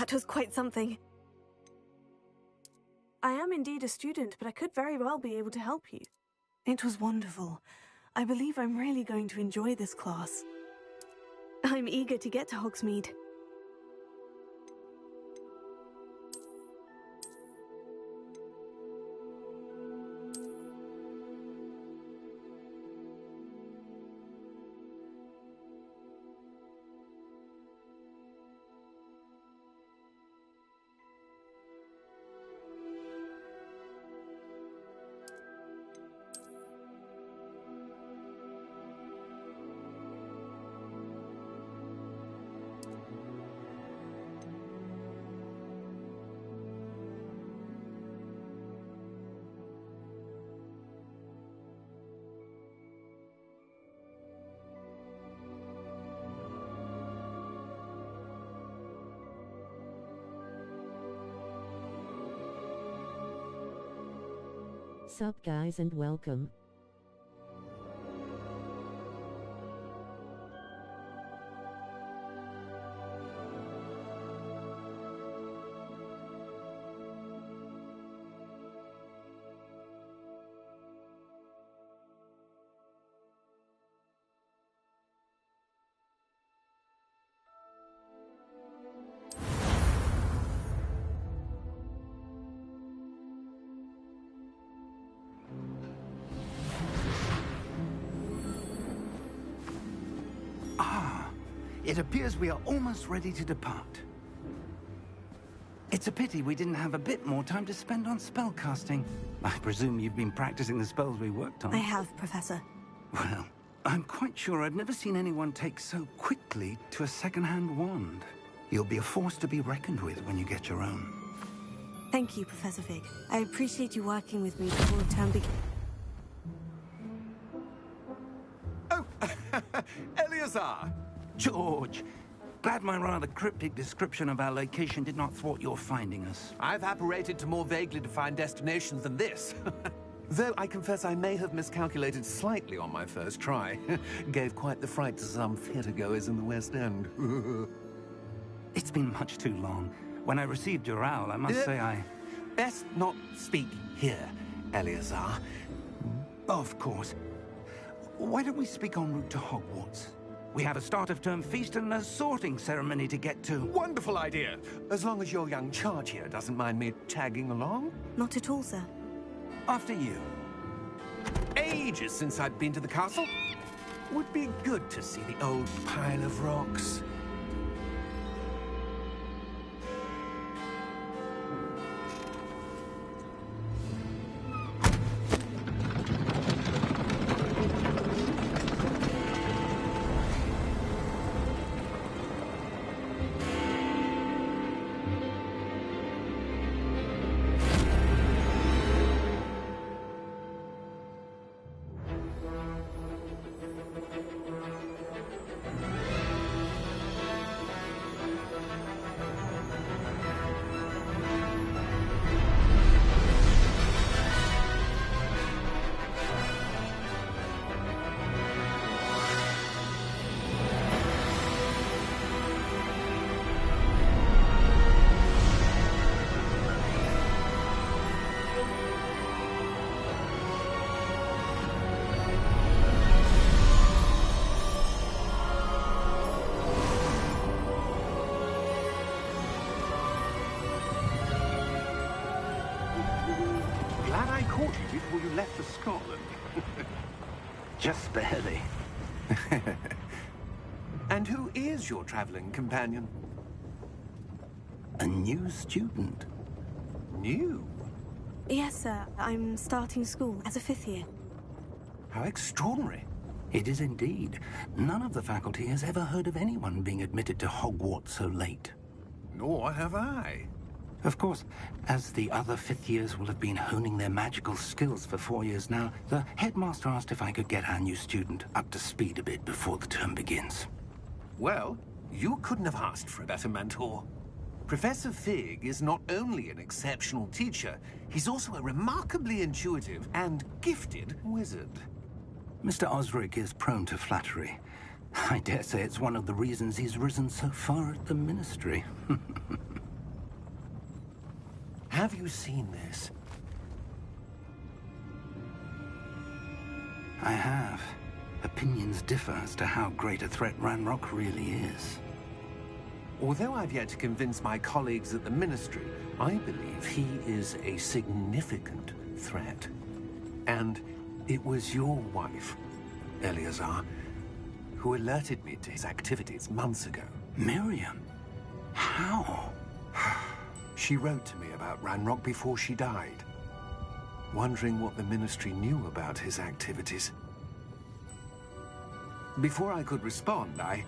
That was quite something. I am indeed a student, but I could very well be able to help you. It was wonderful. I believe I'm really going to enjoy this class. I'm eager to get to Hogsmeade. Sup guys and welcome. It appears we are almost ready to depart. It's a pity we didn't have a bit more time to spend on spellcasting. I presume you've been practicing the spells we worked on. I have, Professor. Well, I'm quite sure I've never seen anyone take so quickly to a second-hand wand. You'll be a force to be reckoned with when you get your own. Thank you, Professor Fig. I appreciate you working with me before the term begins. Oh, Eleazar! George, glad my rather cryptic description of our location did not thwart your finding us. I've apparated to more vaguely defined destinations than this. Though I confess I may have miscalculated slightly on my first try. Gave quite the fright to some theatre-goers in the West End. It's been much too long. When I received your owl, I must say I... Best not speak here, Eleazar. Of course. Why don't we speak en route to Hogwarts? We have a start-of-term feast and a sorting ceremony to get to. Wonderful idea! As long as your young charge here doesn't mind me tagging along. Not at all, sir. After you. Ages since I'd been to the castle. Would be good to see the old pile of rocks. Glad I caught you before you left for Scotland. Just barely. And who is your traveling companion? A new student. New? Yes, sir. I'm starting school as a 5th year. How extraordinary. It is indeed. None of the faculty has ever heard of anyone being admitted to Hogwarts so late. Nor have I. Of course, as the other 5th years will have been honing their magical skills for 4 years now, the headmaster asked if I could get our new student up to speed a bit before the term begins. Well, you couldn't have asked for a better mentor. Professor Fig is not only an exceptional teacher, he's also a remarkably intuitive and gifted wizard. Mr. Osric is prone to flattery. I dare say it's one of the reasons he's risen so far at the Ministry. Have you seen this? I have. Opinions differ as to how great a threat Ranrock really is. Although I've yet to convince my colleagues at the Ministry, I believe he is a significant threat. And it was your wife, Eleazar, who alerted me to his activities months ago. Miriam? How? She wrote to me about Ranrock before she died, wondering what the Ministry knew about his activities. Before I could respond, I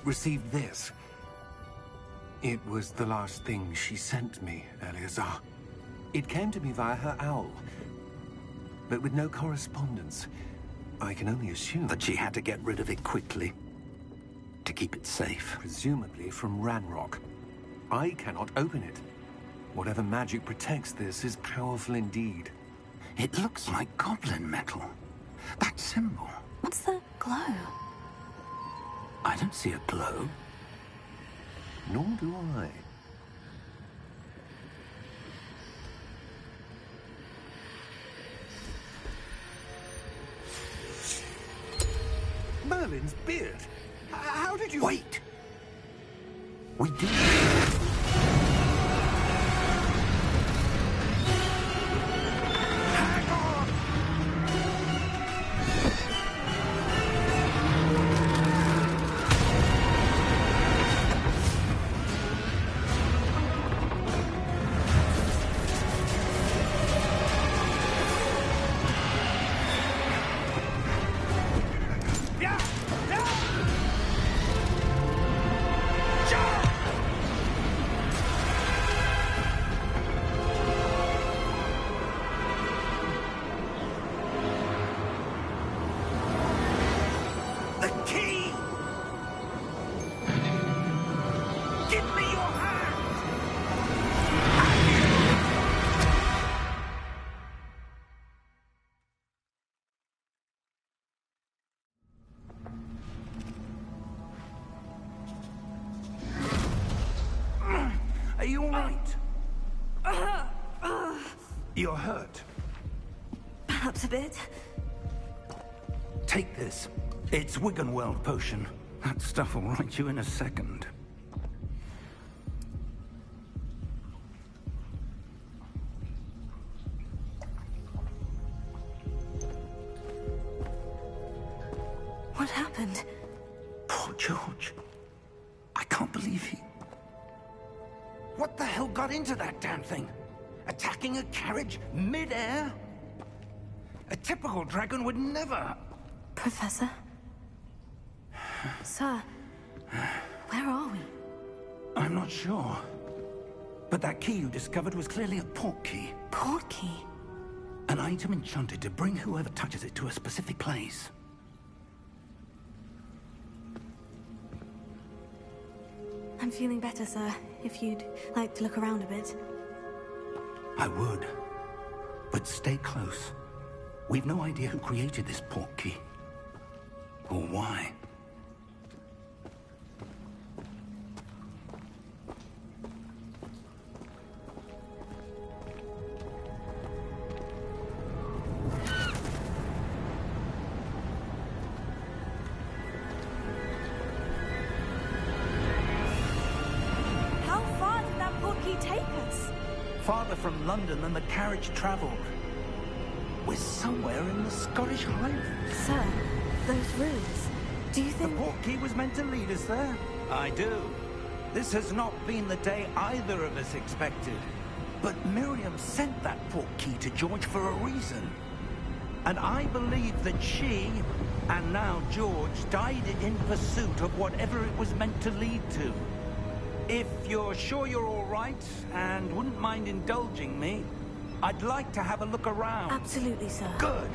received this. It was the last thing she sent me, Eleazar. It came to me via her owl, but with no correspondence. I can only assume that she had to get rid of it quickly, to keep it safe. Presumably from Ranrock. I cannot open it. Whatever magic protects this is powerful indeed. It looks like goblin metal. That symbol. What's the glow? I don't see a glow. Nor do I. Merlin's beard. How did you... Wait! We did. Are you all right? You're hurt. Perhaps a bit. Take this. It's Wiggenweld potion. That stuff will right you in a second. What happened? Poor George. I can't believe he... What the hell got into that damn thing? Attacking a carriage mid-air? A typical dragon would never... Professor? Sir, where are we? I'm not sure. But that key you discovered was clearly a port key. Port key? An item enchanted to bring whoever touches it to a specific place. I'm feeling better, sir. If you'd like to look around a bit. I would. But stay close. We've no idea who created this port key. Or why. How far did that port key take us? Farther from London than the carriage traveled. We're somewhere in the Scottish Highlands. Sir, those ruins. Do you The think... port key was meant to lead us there? I do. This has not been the day either of us expected. But Miriam sent that port key to George for a reason. And I believe that she, and now George, died in pursuit of whatever it was meant to lead to. If you're sure you're all right, and wouldn't mind indulging me, I'd like to have a look around. Absolutely, sir. Good.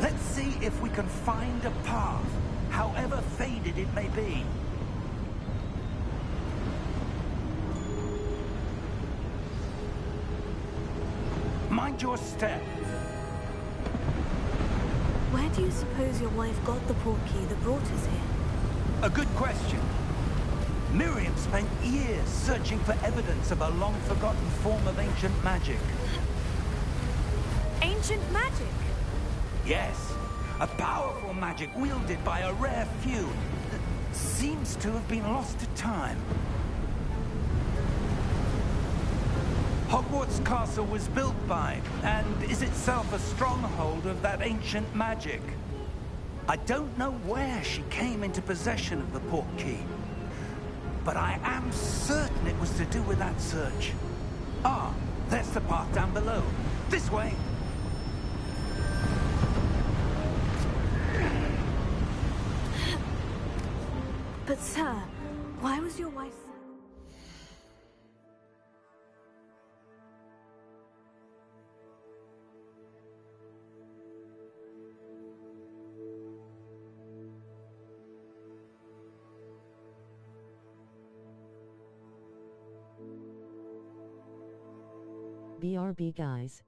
Let's see if we can find a path, however faded it may be. Mind your step. Where do you suppose your wife got the port key that brought us here? A good question. Miriam spent years searching for evidence of a long-forgotten form of ancient magic. Ancient magic? Yes, a powerful magic wielded by a rare few that seems to have been lost to time. Hogwarts Castle was built by, and is itself a stronghold of that ancient magic. I don't know where she came into possession of the portkey, but I am certain it was to do with that search. Ah, there's the path down below. This way! But sir, why was your wife... BRB guys.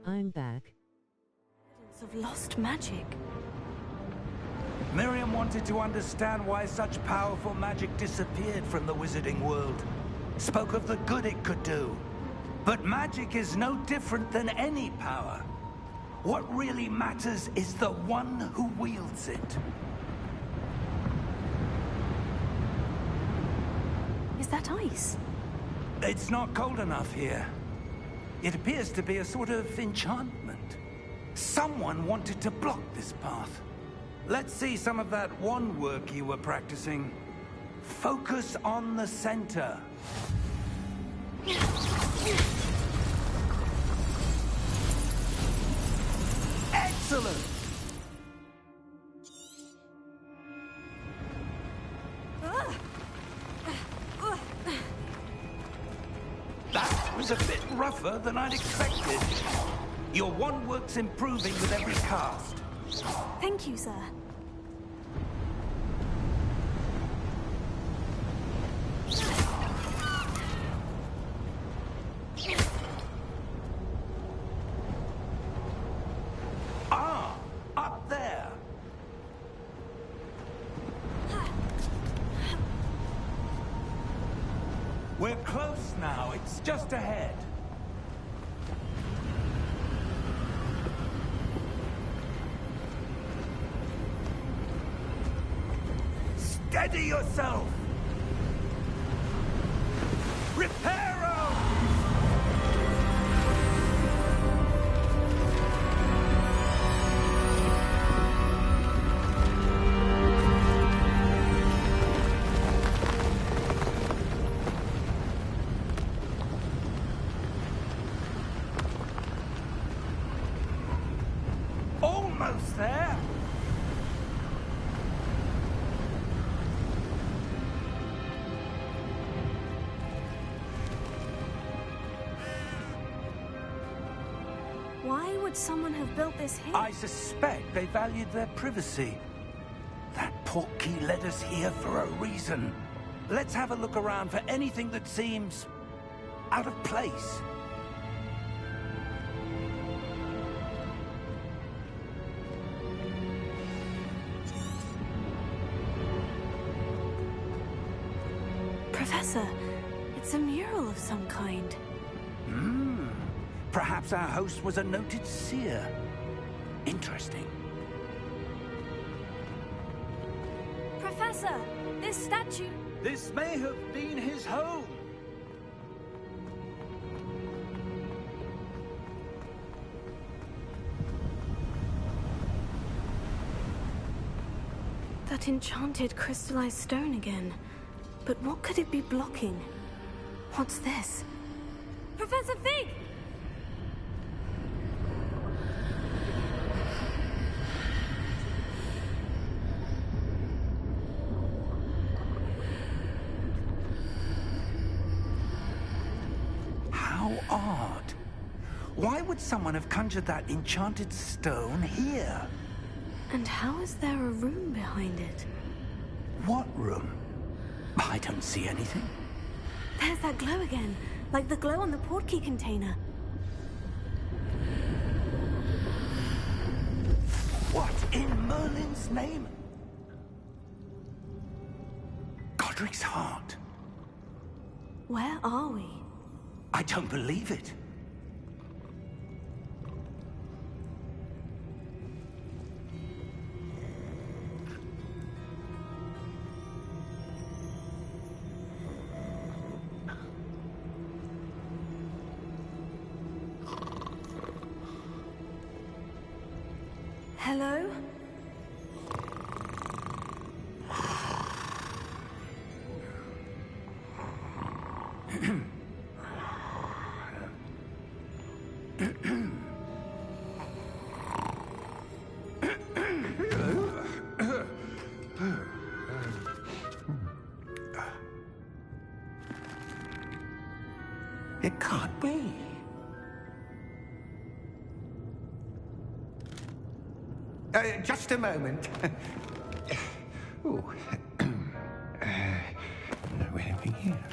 I'm back. Of lost magic. Miriam wanted to understand why such powerful magic disappeared from the wizarding world. Spoke of the good it could do. But magic is no different than any power. What really matters is the one who wields it. Is that ice? It's not cold enough here. It appears to be a sort of enchantment. Someone wanted to block this path. Let's see some of that wand work you were practicing. Focus on the center. Excellent! That was a bit rougher than I'd expected. Your wand work's improving with every cast. Thank you, sir. Ah, up there. We're close now. It's just ahead. Steady yourself! Reparo! Almost there! Why would someone have built this here? I suspect they valued their privacy. That portkey led us here for a reason. Let's have a look around for anything that seems out of place. Professor, it's a mural of some kind. Perhaps our host was a noted seer. Interesting. Professor, this statue... This may have been his home. That enchanted crystallized stone again. But what could it be blocking? What's this? Professor Fig! How odd. Why would someone have conjured that enchanted stone here? And how is there a room behind it? What room? I don't see anything. There's that glow again, like the glow on the portkey container. What in Merlin's name? Godric's heart. Where are we? I don't believe it. Hello? It can't be. Just a moment. Oh. Where are we here?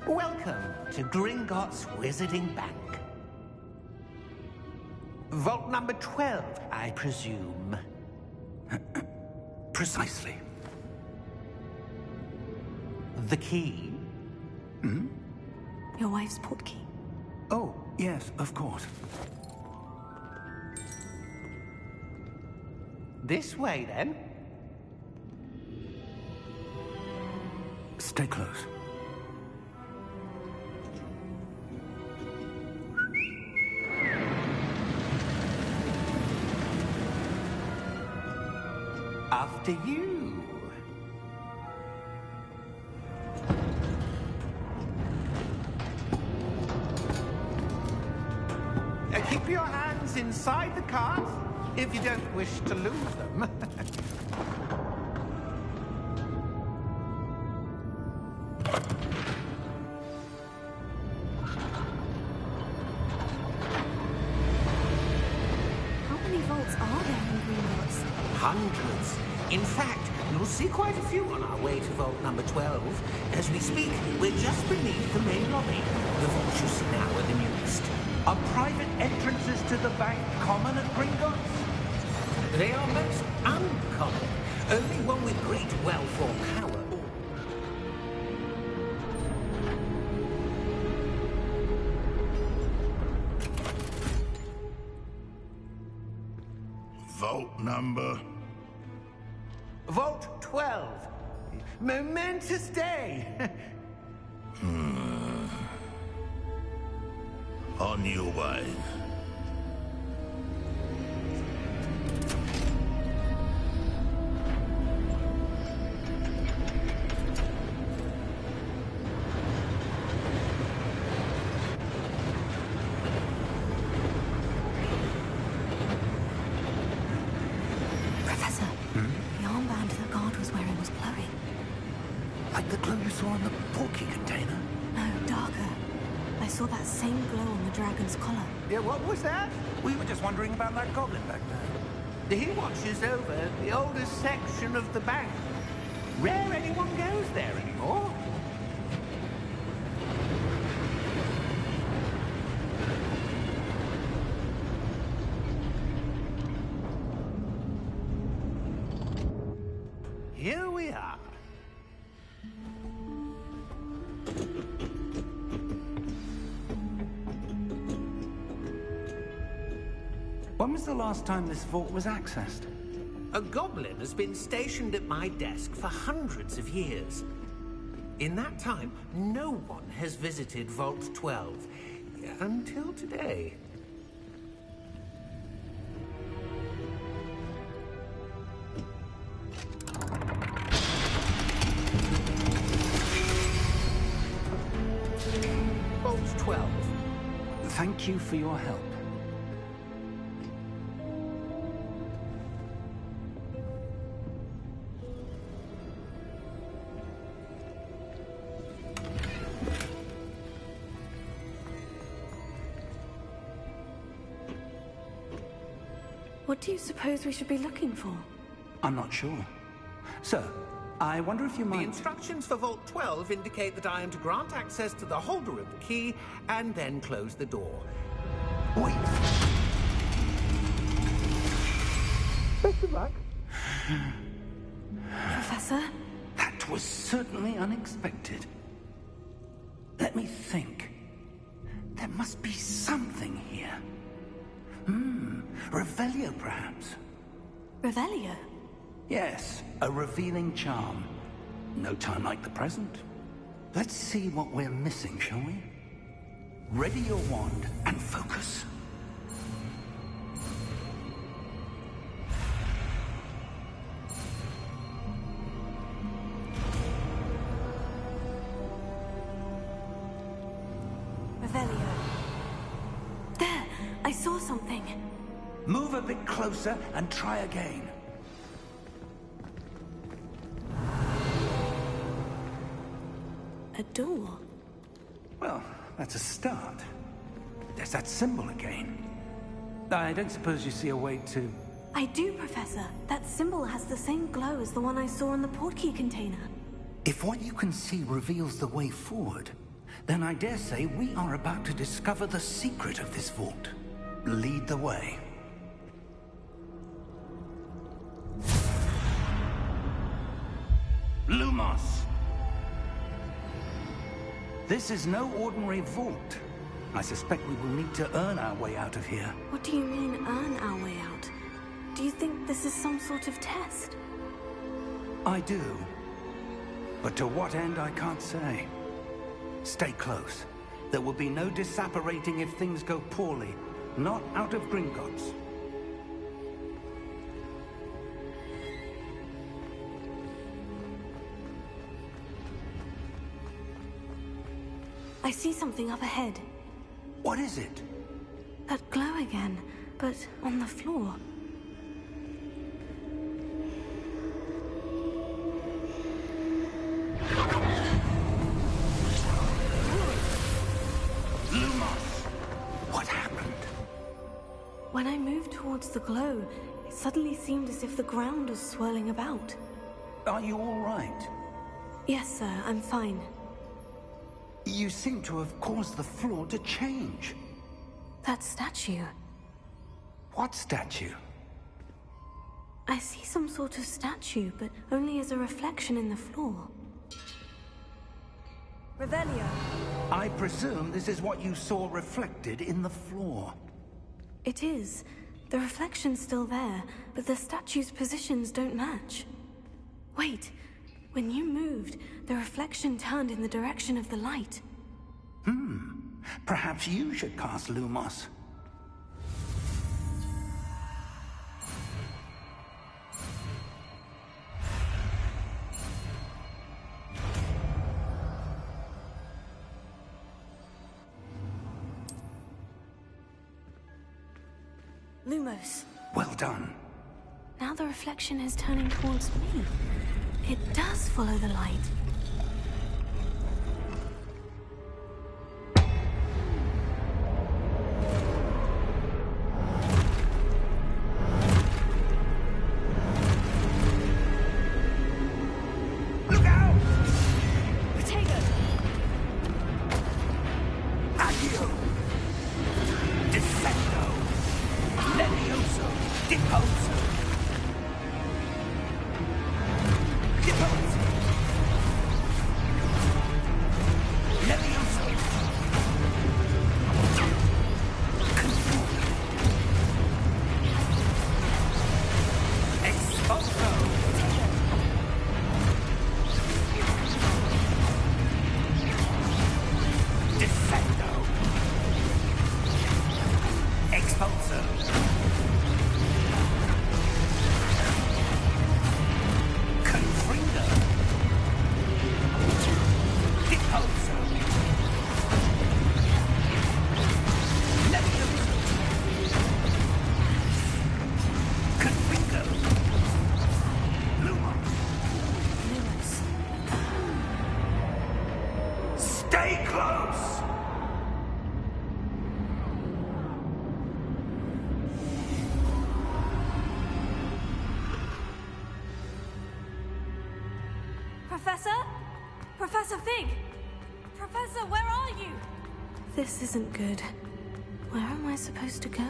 Welcome to Gringotts Wizarding Bank. Vault number 12, I presume. Precisely. The key? Your wife's portkey. Oh, yes, of course. This way, then. Stay close. After you. Keep your hands inside the cart if you don't wish to lose them. How many vaults are there in Gringotts? Hundreds. In fact, you'll see quite a few on our way to vault number 12. As we speak, we're just beneath the main lobby. The vaults you see now are the newest. Are private entrances to the bank common at Gringotts? They are most uncommon. Only one with great wealth or power. Vault number? Vault 12. Momentous day. On your way. Professor, the armband the guard was wearing was glowing. Like the glow you saw in the portkey container? No, darker. I saw that same glow on the dragon's collar. Yeah, what was that? We were just wondering about that goblin back there. He watches over the oldest section of the bank. Rare anyone goes there anymore. Here we are. When was the last time this vault was accessed? A goblin has been stationed at my desk for hundreds of years. In that time, no one has visited Vault 12. Until today. Vault 12. Thank you for your help. What do you suppose we should be looking for? I'm not sure. Sir, I wonder if you The might... instructions for Vault 12 indicate that I am to grant access to the holder of the key and then close the door. Wait! Best of luck. Professor? That was certainly unexpected. Let me think. There must be something here. Revelio, perhaps? Revelio? Yes, a revealing charm. No time like the present. Let's see what we're missing, shall we? Ready your wand and focus. Revelio. There! I saw something. Move a bit closer and try again. A door. Well, that's a start. There's that symbol again. I don't suppose you see a way to... I do, Professor. That symbol has the same glow as the one I saw in the portkey container. If what you can see reveals the way forward, then I dare say we are about to discover the secret of this vault. Lead the way. Lumos! This is no ordinary vault. I suspect we will need to earn our way out of here. What do you mean, earn our way out? Do you think this is some sort of test? I do. But to what end, I can't say. Stay close. There will be no disapparating if things go poorly. Not out of Gringotts. I see something up ahead. What is it? That glow again, but on the floor. Lumos! What happened? When I moved towards the glow, it suddenly seemed as if the ground was swirling about. Are you all right? Yes, sir, I'm fine. You seem to have caused the floor to change. That statue. What statue? I see some sort of statue, but only as a reflection in the floor. Revelio. I presume this is what you saw reflected in the floor. It is. The reflection's still there, but the statue's positions don't match. Wait. When you moved, the reflection turned in the direction of the light. Perhaps you should cast Lumos. Lumos. Well done. Now the reflection is turning towards me. It does follow the light. Look out! Protego! Accio! Defendo! Levioso! Deposo! Deposo! Levioso! Conform! Exposo! Defendo! Expulso! Confrido! Deposo! Levioso! Confrido! Lumos! Lumos. Stay close! Professor? Professor Fig! Professor, where are you? This isn't good. Where am I supposed to go?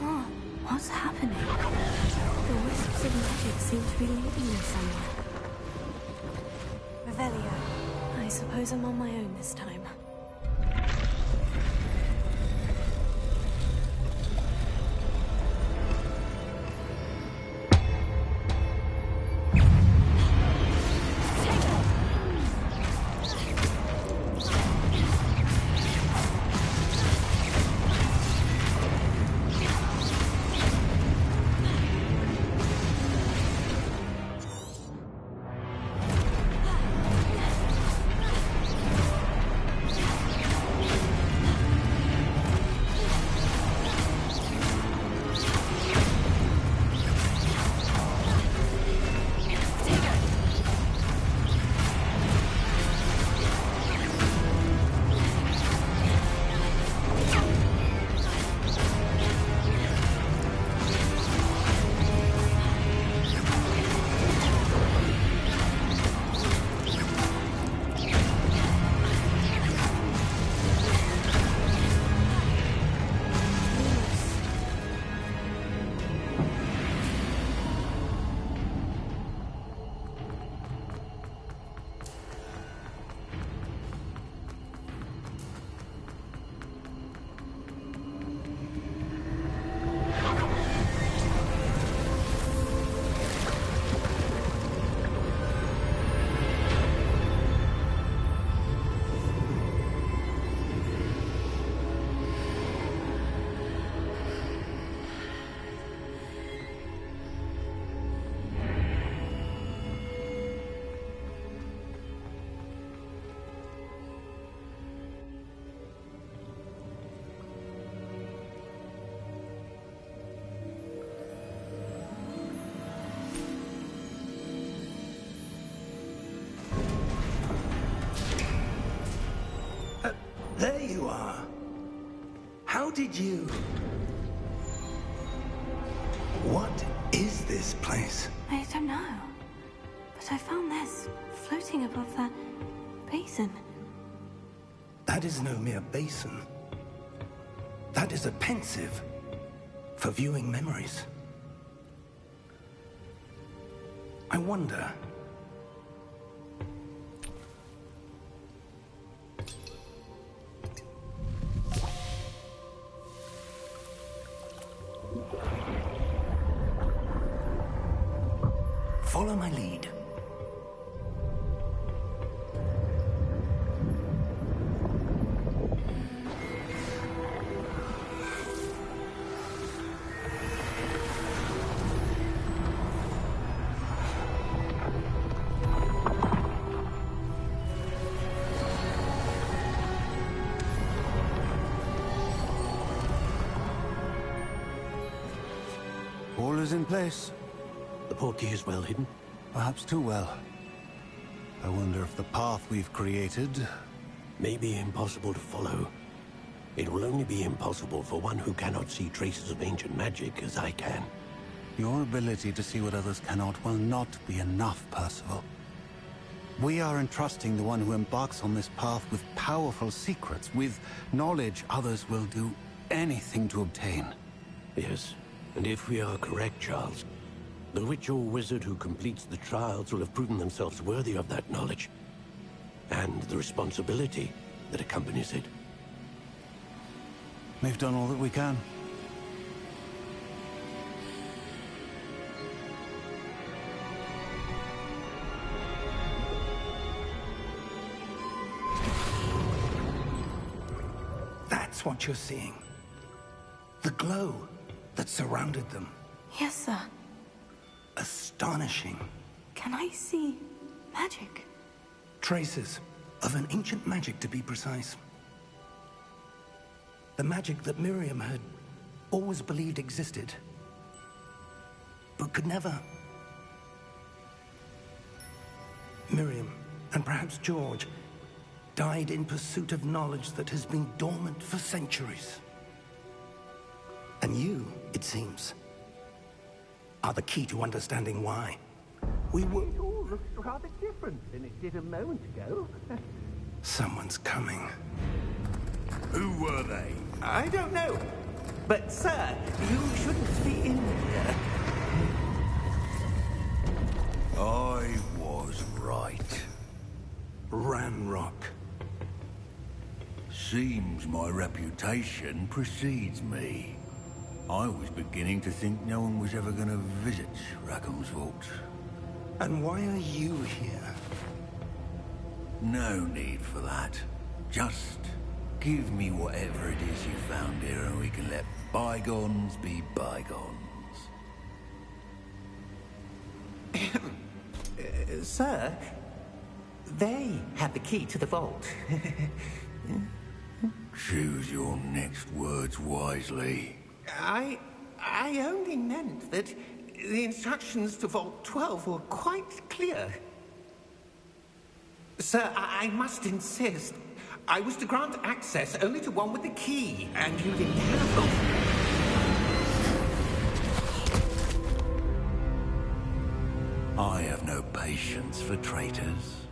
Oh, what's happening? The wisps of magic seem to be leading me somewhere. Revelio. I suppose I'm on my own this time. There you are. How did you... What is this place? I don't know. But I found this floating above that basin. That is no mere basin. That is a pensive for viewing memories. I wonder... Follow my lead. All is in place. The portkey is well hidden. Perhaps too well. I wonder if the path we've created... May be impossible to follow. It will only be impossible for one who cannot see traces of ancient magic as I can. Your ability to see what others cannot will not be enough, Percival. We are entrusting the one who embarks on this path with powerful secrets, with knowledge others will do anything to obtain. Yes, and if we are correct, Charles, the witch or wizard who completes the trials will have proven themselves worthy of that knowledge, and the responsibility that accompanies it. We've done all that we can. That's what you're seeing. The glow that surrounded them. Yes, sir. Astonishing. Can I see magic? Traces of an ancient magic, to be precise. The magic that Miriam had always believed existed, but could never. Miriam, and perhaps George, died in pursuit of knowledge that has been dormant for centuries. And you, it seems, are the key to understanding why. We were... It all looks rather different than it did a moment ago. Someone's coming. Who were they? I don't know. But, sir, you shouldn't be in here. I was right. Ranrock. Seems my reputation precedes me. I was beginning to think no one was ever going to visit Rackham's vault. And why are you here? No need for that. Just give me whatever it is you found here and we can let bygones be bygones. Sir, they have the key to the vault. Choose your next words wisely. I only meant that the instructions to Vault 12 were quite clear. Sir, I must insist. I was to grant access only to one with the key, and you didn't have them. I have no patience for traitors.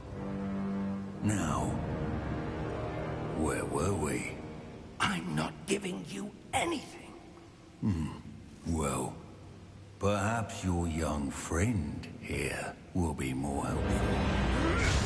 Now, where were we? I'm not giving you anything. Well, perhaps your young friend here will be more helpful.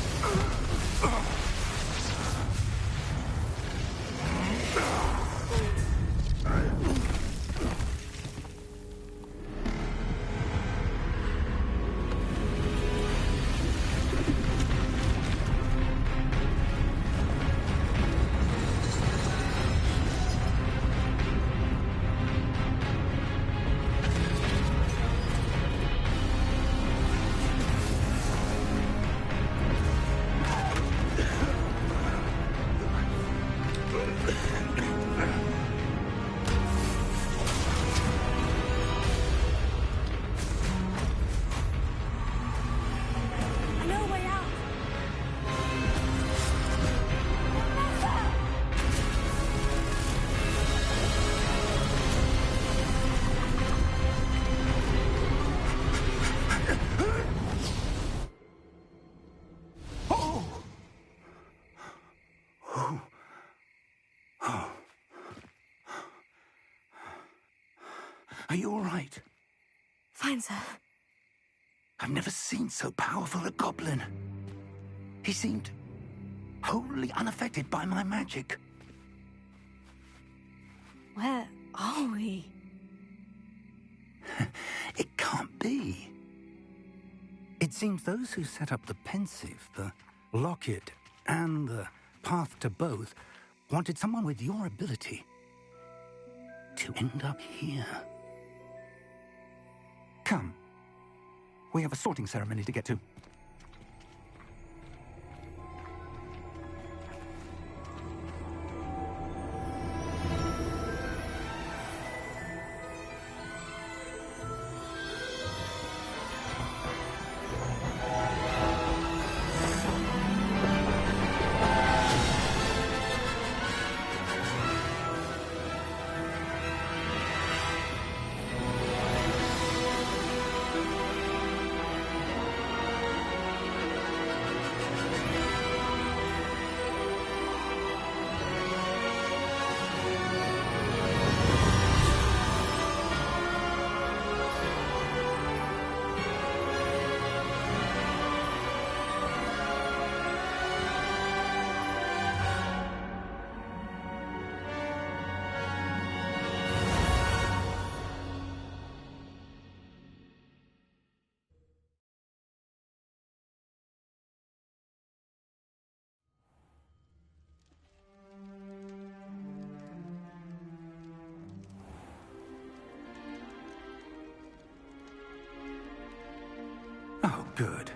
Are you all right? Fine, sir. I've never seen so powerful a goblin. He seemed wholly unaffected by my magic. Where are we? It can't be. It seems those who set up the pensive, the locket, and the path to both wanted someone with your ability to end up here. Come. We have a sorting ceremony to get to. Oh, good.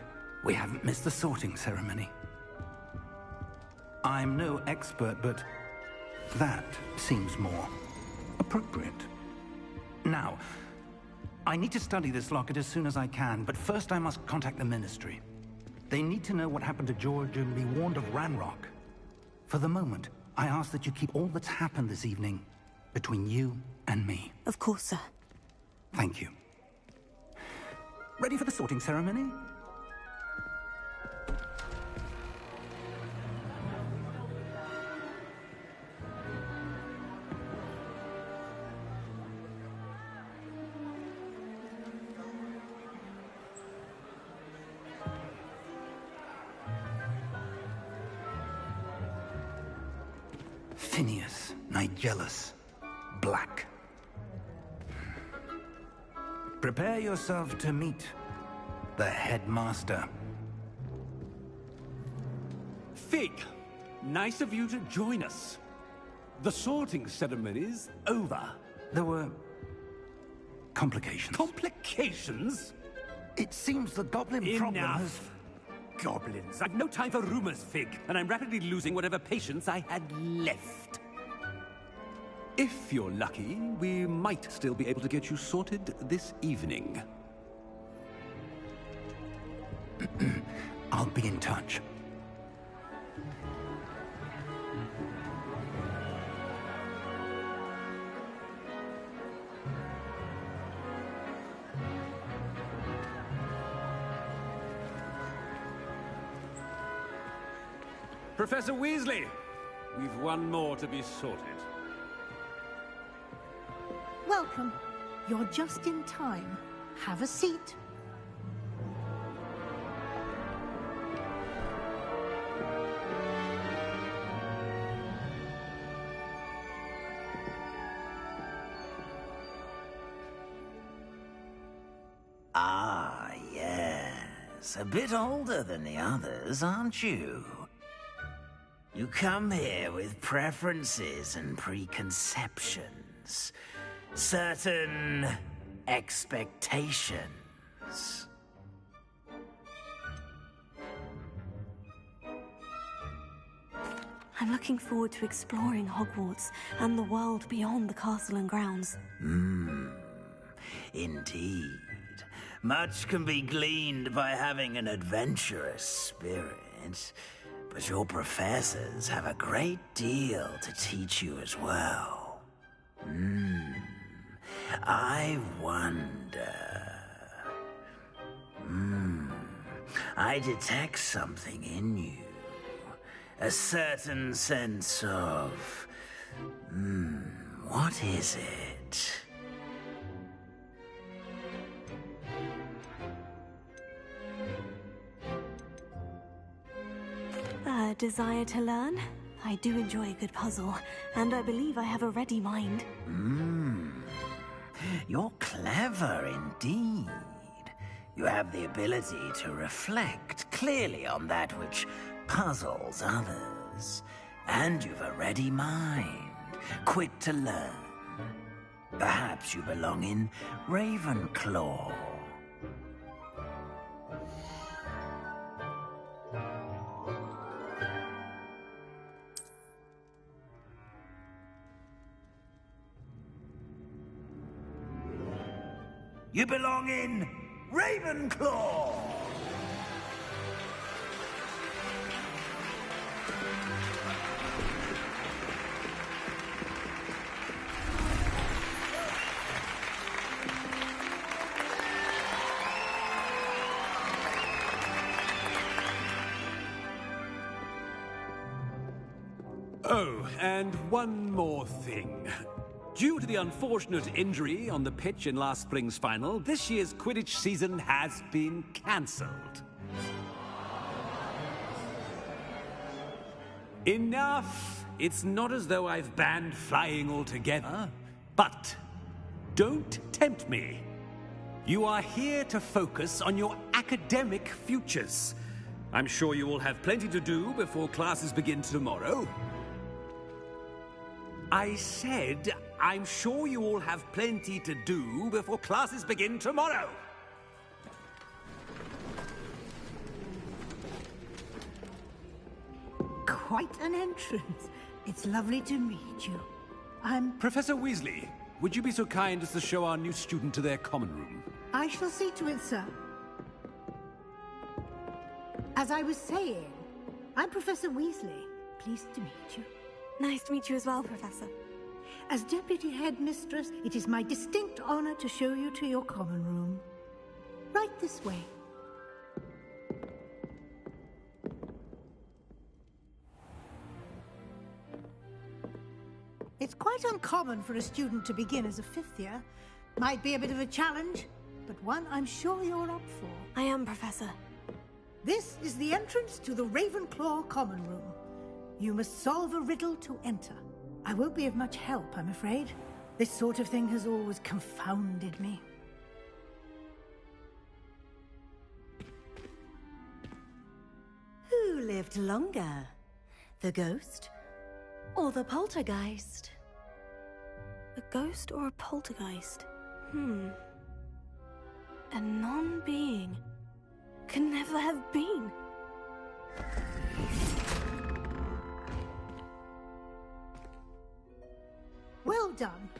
We haven't missed the sorting ceremony. I'm no expert, but that seems more appropriate. Now, I need to study this locket as soon as I can, but first I must contact the Ministry. They need to know what happened to George and be warned of Ranrock. For the moment, I ask that you keep all that's happened this evening between you and me. Of course, sir. Thank you. Ready for the sorting ceremony? Phineas, Nigellus, Black. Prepare yourself to meet the headmaster. Fig, nice of you to join us. The sorting ceremony's over. There were complications. Complications? It seems the goblin problem has... Enough. Goblins. I've no time for rumors, Fig, and I'm rapidly losing whatever patience I had left. If you're lucky, we might still be able to get you sorted this evening. I'll be in touch. Professor Weasley, we've one more to be sorted. Welcome. You're just in time. Have a seat. Ah, yes. A bit older than the others, aren't you? You come here with preferences and preconceptions. Certain expectations. I'm looking forward to exploring Hogwarts and the world beyond the castle and grounds. Indeed. Much can be gleaned by having an adventurous spirit, but your professors have a great deal to teach you as well. I wonder... I detect something in you. A certain sense of... what is it? desire to learn. I do enjoy a good puzzle, and I believe I have a ready mind. You're clever indeed. You have the ability to reflect clearly on that which puzzles others. And you've a ready mind, quick to learn. Perhaps you belong in Ravenclaw. You belong in Ravenclaw! Oh, and one more thing. Due to the unfortunate injury on the pitch in last spring's final, this year's Quidditch season has been cancelled. Enough! It's not as though I've banned flying altogether, but don't tempt me. You are here to focus on your academic futures. I'm sure you will have plenty to do before classes begin tomorrow. I said, I'm sure you all have plenty to do before classes begin tomorrow. Quite an entrance. It's lovely to meet you. I'm... Professor Weasley, would you be so kind as to show our new student to their common room? I shall see to it, sir. As I was saying, I'm Professor Weasley. Pleased to meet you. Nice to meet you as well, Professor. As Deputy Headmistress, it is my distinct honor to show you to your common room. Right this way. It's quite uncommon for a student to begin as a fifth year. Might be a bit of a challenge, but one I'm sure you're up for. I am, Professor. This is the entrance to the Ravenclaw common room. You must solve a riddle to enter. I won't be of much help, I'm afraid. This sort of thing has always confounded me. Who lived longer? The ghost or the poltergeist? A ghost or a poltergeist? A non-being can never have been. Well done.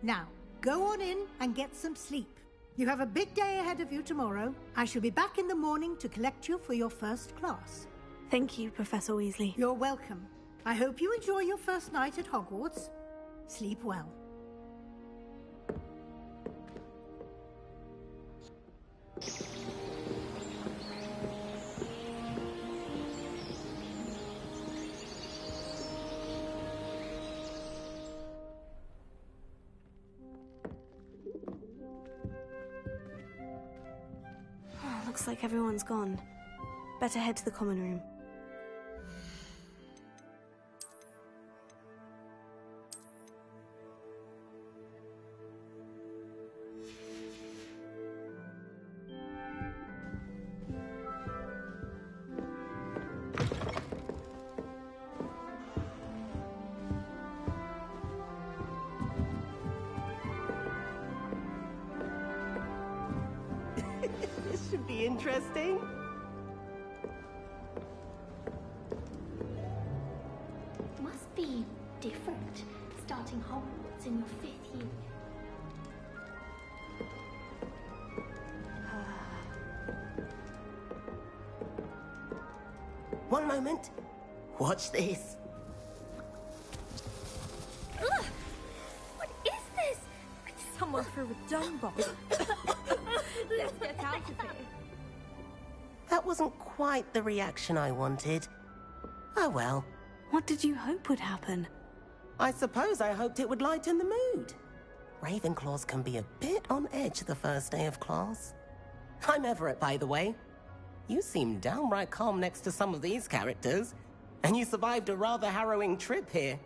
Now, go on in and get some sleep. You have a big day ahead of you tomorrow. I shall be back in the morning to collect you for your first class. Thank you, Professor Weasley. You're welcome. I hope you enjoy your first night at Hogwarts. Sleep well. Looks like everyone's gone. Better head to the common room. This should be interesting. Must be different, starting Hogwarts in your 5th year. One moment. Watch this. Ugh! What is this? Someone threw a dung bomb. Let's get out of here. That wasn't quite the reaction I wanted. Oh well. What did you hope would happen? I suppose I hoped it would lighten the mood. Ravenclaws can be a bit on edge the first day of class. I'm Everett, by the way. You seem downright calm next to some of these characters. And you survived a rather harrowing trip here.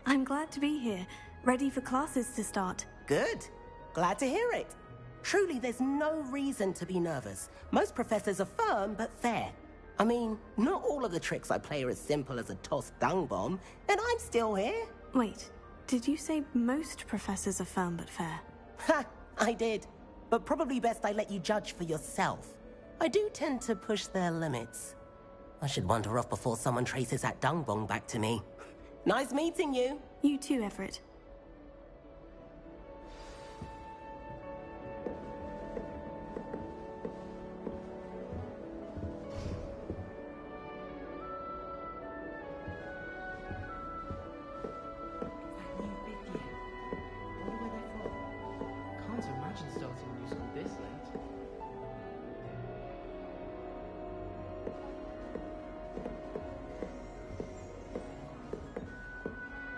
I'm glad to be here, ready for classes to start. Good. Glad to hear it. Truly, there's no reason to be nervous. Most professors are firm but fair. I mean, not all of the tricks I play are as simple as a tossed dung bomb, and I'm still here. Wait, did you say most professors are firm but fair? Ha! I did. But probably best I let you judge for yourself. I do tend to push their limits. I should wander off before someone traces that dung bomb back to me. Nice meeting you. You too, Everett.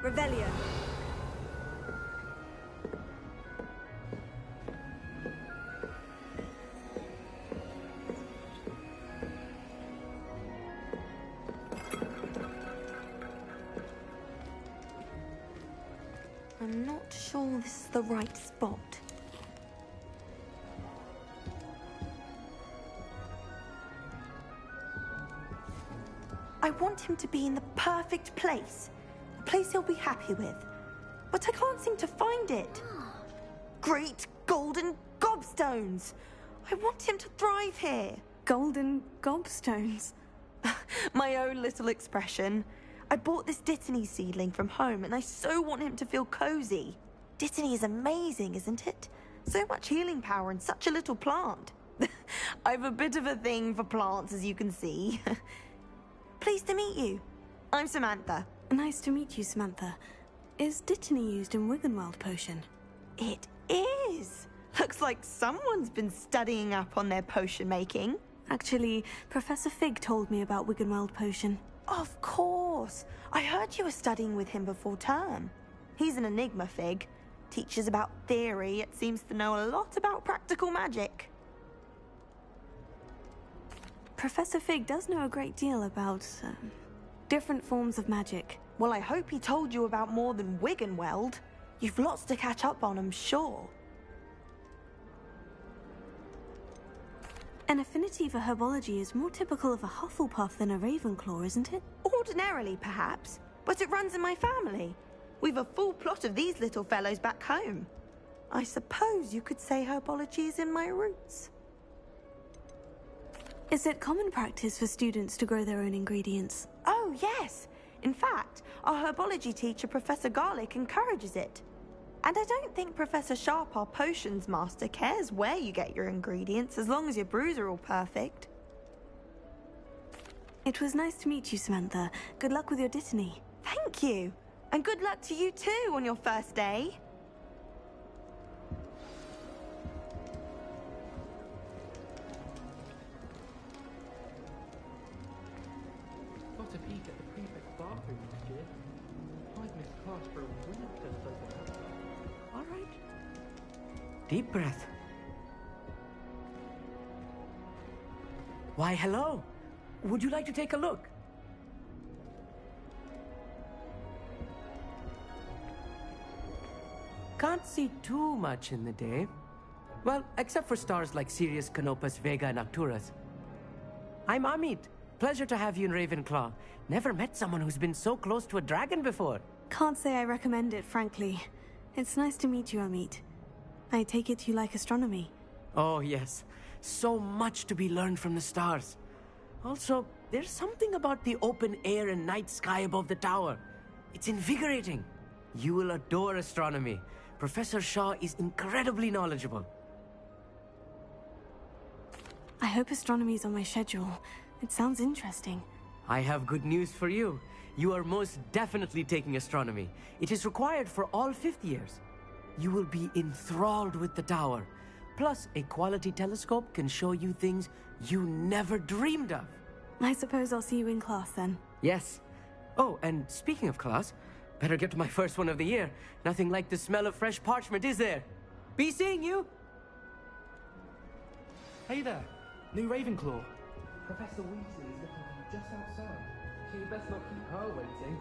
Revelio. I'm not sure this is the right spot. I want him to be in the perfect place. A place he'll be happy with. But I can't seem to find it. Great golden gobstones! I want him to thrive here. Golden gobstones? My own little expression. I bought this Dittany seedling from home and I so want him to feel cozy. Dittany is amazing, isn't it? So much healing power in such a little plant. I've a bit of a thing for plants, as you can see. Pleased to meet you. I'm Samantha. Nice to meet you, Samantha. Is Dittany used in Wiggenweld potion? It is! Looks like someone's been studying up on their potion making. Actually, Professor Fig told me about Wiggenweld potion. Of course! I heard you were studying with him before term. He's an enigma, Fig. Teaches about theory, yet seems to know a lot about practical magic. Professor Fig does know a great deal about, different forms of magic. Well, I hope he told you about more than Wiggenweld. You've lots to catch up on, I'm sure. An affinity for herbology is more typical of a Hufflepuff than a Ravenclaw, isn't it? Ordinarily, perhaps, but it runs in my family. We've a full plot of these little fellows back home. I suppose you could say herbology is in my roots. Is it common practice for students to grow their own ingredients? Oh, yes. In fact, our herbology teacher, Professor Garlick, encourages it. And I don't think Professor Sharp, our potions master, cares where you get your ingredients, as long as your brews are all perfect. It was nice to meet you, Samantha. Good luck with your Dittany. Thank you. And good luck to you too on your first day. Got a peek at the prefect's bathroom last year. I've missed class for a week just because of that. All right. Deep breath. Why, hello. Would you like to take a look? Can't see too much in the day. Well, except for stars like Sirius, Canopus, Vega, and Arcturus. I'm Amit. Pleasure to have you in Ravenclaw. Never met someone who's been so close to a dragon before. Can't say I recommend it, frankly. It's nice to meet you, Amit. I take it you like astronomy. Oh, yes. So much to be learned from the stars. Also, there's something about the open air and night sky above the tower. It's invigorating. You will adore astronomy. Professor Shaw is incredibly knowledgeable. I hope astronomy's on my schedule. It sounds interesting. I have good news for you. You are most definitely taking astronomy. It is required for all 5th years. You will be enthralled with the tower. Plus, a quality telescope can show you things you never dreamed of. I suppose I'll see you in class then. Yes. Oh, and speaking of class, better get to my first one of the year. Nothing like the smell of fresh parchment, is there? Be seeing you! Hey there, new Ravenclaw. Professor Weasley is looking for you just outside, so you best not keep her waiting.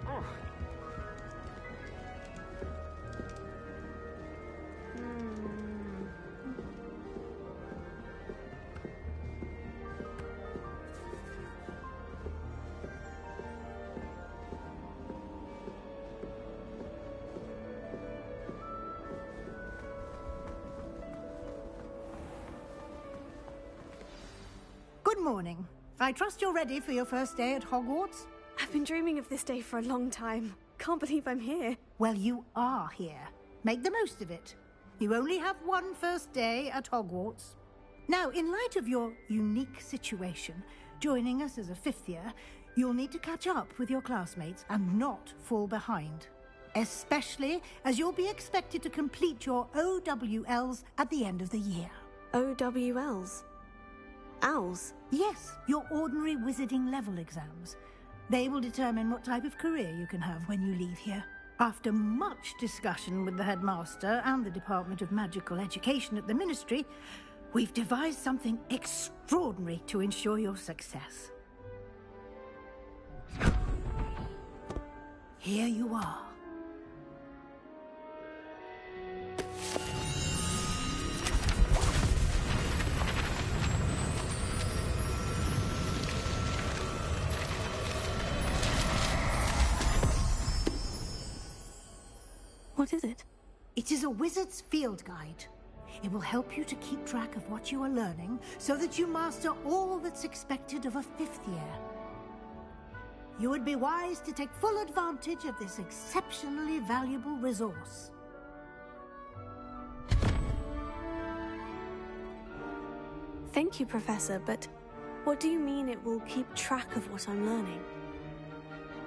Ugh. Good morning. I trust you're ready for your first day at Hogwarts? I've been dreaming of this day for a long time. Can't believe I'm here. Well, you are here. Make the most of it. You only have one first day at Hogwarts. Now, in light of your unique situation, joining us as a fifth year, you'll need to catch up with your classmates and not fall behind. Especially as you'll be expected to complete your OWLs at the end of the year. OWLs? Owls? Yes, your ordinary wizarding level exams. They will determine what type of career you can have when you leave here. After much discussion with the headmaster and the Department of Magical Education at the Ministry, we've devised something extraordinary to ensure your success. Here you are. What is it? It is a wizard's field guide. It will help you to keep track of what you are learning so that you master all that's expected of a fifth year. You would be wise to take full advantage of this exceptionally valuable resource. Thank you, Professor, but what do you mean it will keep track of what I'm learning?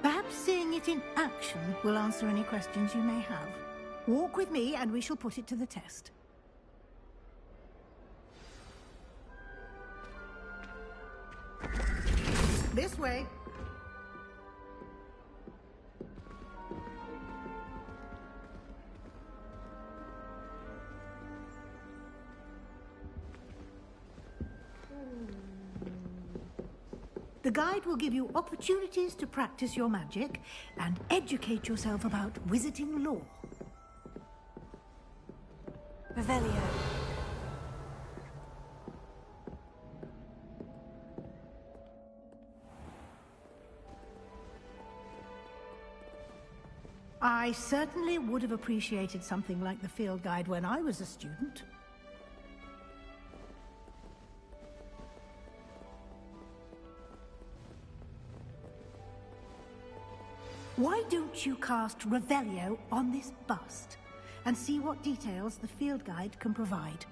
Perhaps seeing it in action will answer any questions you may have. Walk with me and we shall put it to the test. This way. The guide will give you opportunities to practice your magic and educate yourself about wizarding lore. Revelio. I certainly would have appreciated something like the field guide when I was a student. Why don't you cast Revelio on this bust and see what details the field guide can provide?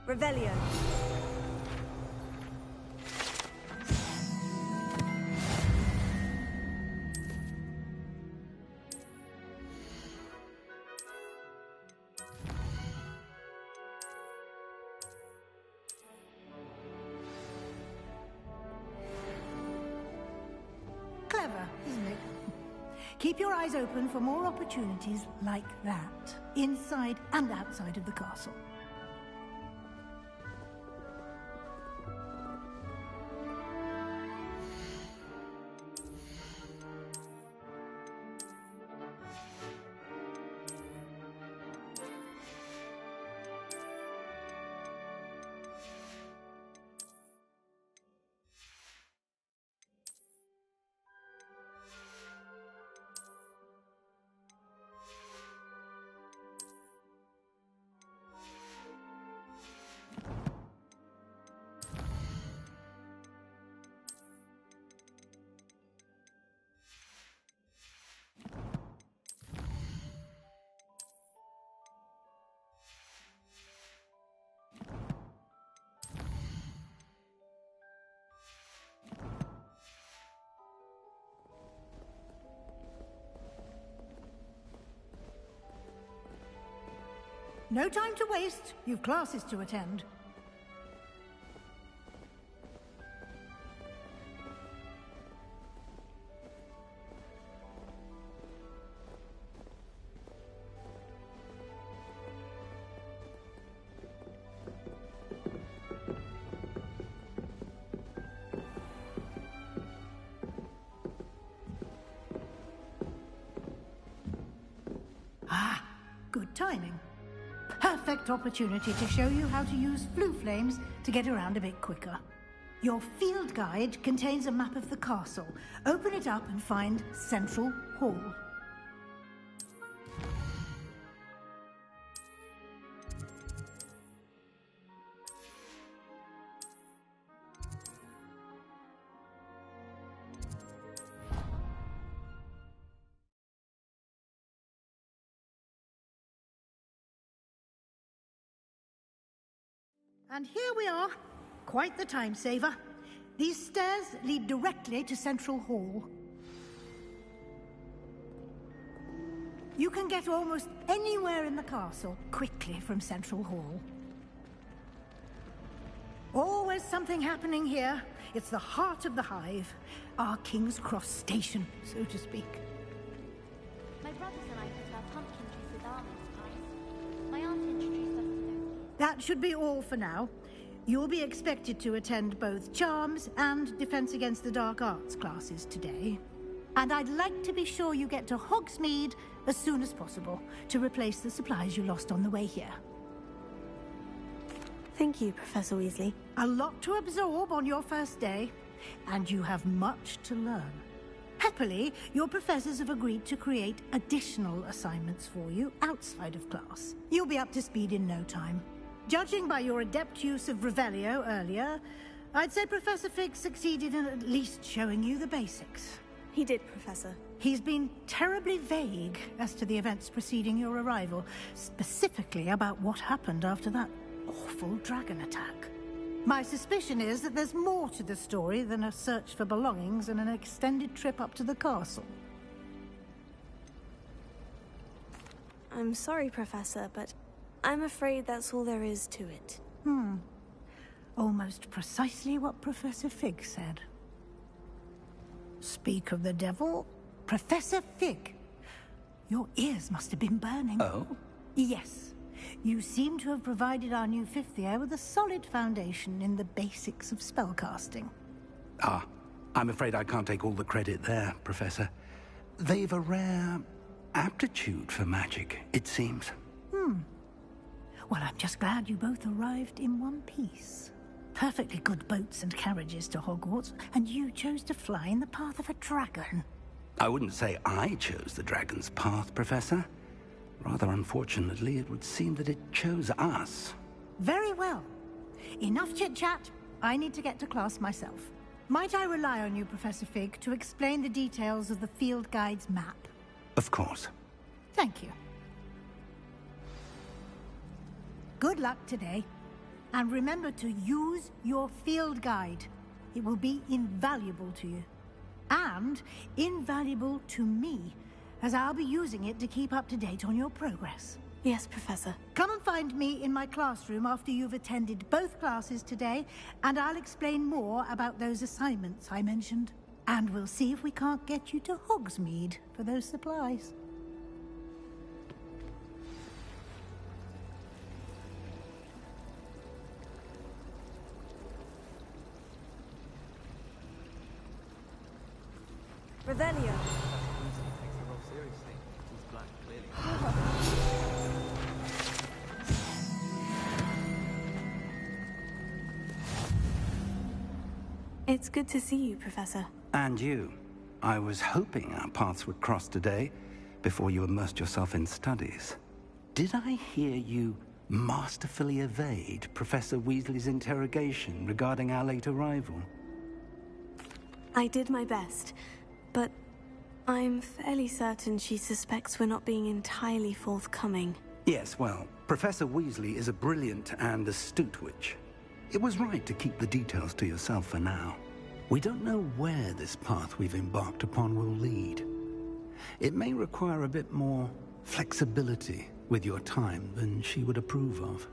Revelio. Clever, isn't it? Keep your eyes open for more opportunities like that, inside and outside of the castle. No time to waste. You've classes to attend. good timing. Perfect opportunity to show you how to use flue flames to get around a bit quicker. Your field guide contains a map of the castle. Open it up and find Central Hall. And here we are. Quite the time saver. These stairs lead directly to Central Hall. You can get almost anywhere in the castle quickly from Central Hall. Always something happening here. It's the heart of the hive. Our King's Cross station, so to speak. My brothers and I put our pumpkin juice with almond spice. My aunt introduced us to That should be all for now. You'll be expected to attend both Charms and Defense Against the Dark Arts classes today. And I'd like to be sure you get to Hogsmeade as soon as possible to replace the supplies you lost on the way here. Thank you, Professor Weasley. A lot to absorb on your first day, and you have much to learn. Happily, your professors have agreed to create additional assignments for you outside of class. You'll be up to speed in no time. Judging by your adept use of Revelio earlier, I'd say Professor Fig succeeded in at least showing you the basics. He did, Professor. He's been terribly vague as to the events preceding your arrival, specifically about what happened after that awful dragon attack. My suspicion is that there's more to the story than a search for belongings and an extended trip up to the castle. I'm sorry, Professor, but I'm afraid that's all there is to it. Almost precisely what Professor Fig said. Speak of the devil, Professor Fig. Your ears must have been burning. Oh? Yes. You seem to have provided our new fifth year with a solid foundation in the basics of spellcasting. Ah, I'm afraid I can't take all the credit there, Professor. They've a rare aptitude for magic, it seems. Well, I'm just glad you both arrived in one piece. Perfectly good boats and carriages to Hogwarts, and you chose to fly in the path of a dragon. I wouldn't say I chose the dragon's path, Professor. Rather unfortunately, it would seem that it chose us. Very well. Enough chit-chat. I need to get to class myself. Might I rely on you, Professor Fig, to explain the details of the field guide's map? Of course. Thank you. Good luck today. And remember to use your field guide. It will be invaluable to you. And invaluable to me, as I'll be using it to keep up to date on your progress. Yes, Professor. Come and find me in my classroom after you've attended both classes today, and I'll explain more about those assignments I mentioned. And we'll see if we can't get you to Hogsmeade for those supplies. Revelio. It's good to see you, Professor. And you. I was hoping our paths would cross today, before you immersed yourself in studies. Did I hear you masterfully evade Professor Weasley's interrogation regarding our late arrival? I did my best, but I'm fairly certain she suspects we're not being entirely forthcoming. Yes, well, Professor Weasley is a brilliant and astute witch. It was right to keep the details to yourself for now. We don't know where this path we've embarked upon will lead. It may require a bit more flexibility with your time than she would approve of.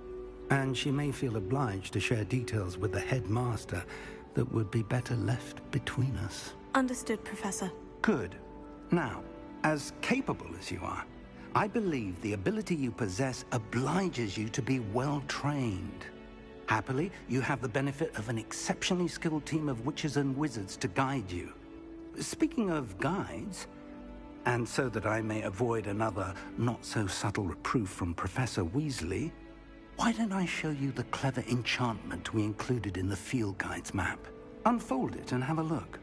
And she may feel obliged to share details with the headmaster that would be better left between us. Understood, Professor. Good. Now, as capable as you are, I believe the ability you possess obliges you to be well-trained. Happily, you have the benefit of an exceptionally skilled team of witches and wizards to guide you. Speaking of guides, And so that I may avoid another not-so-subtle reproof from Professor Weasley, why don't I show you the clever enchantment we included in the field guide's map? Unfold it and have a look.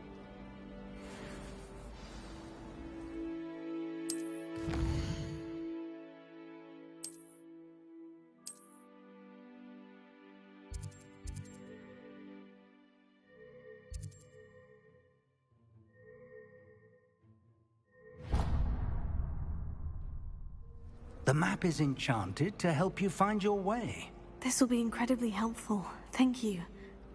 The map is enchanted to help you find your way. This will be incredibly helpful. Thank you.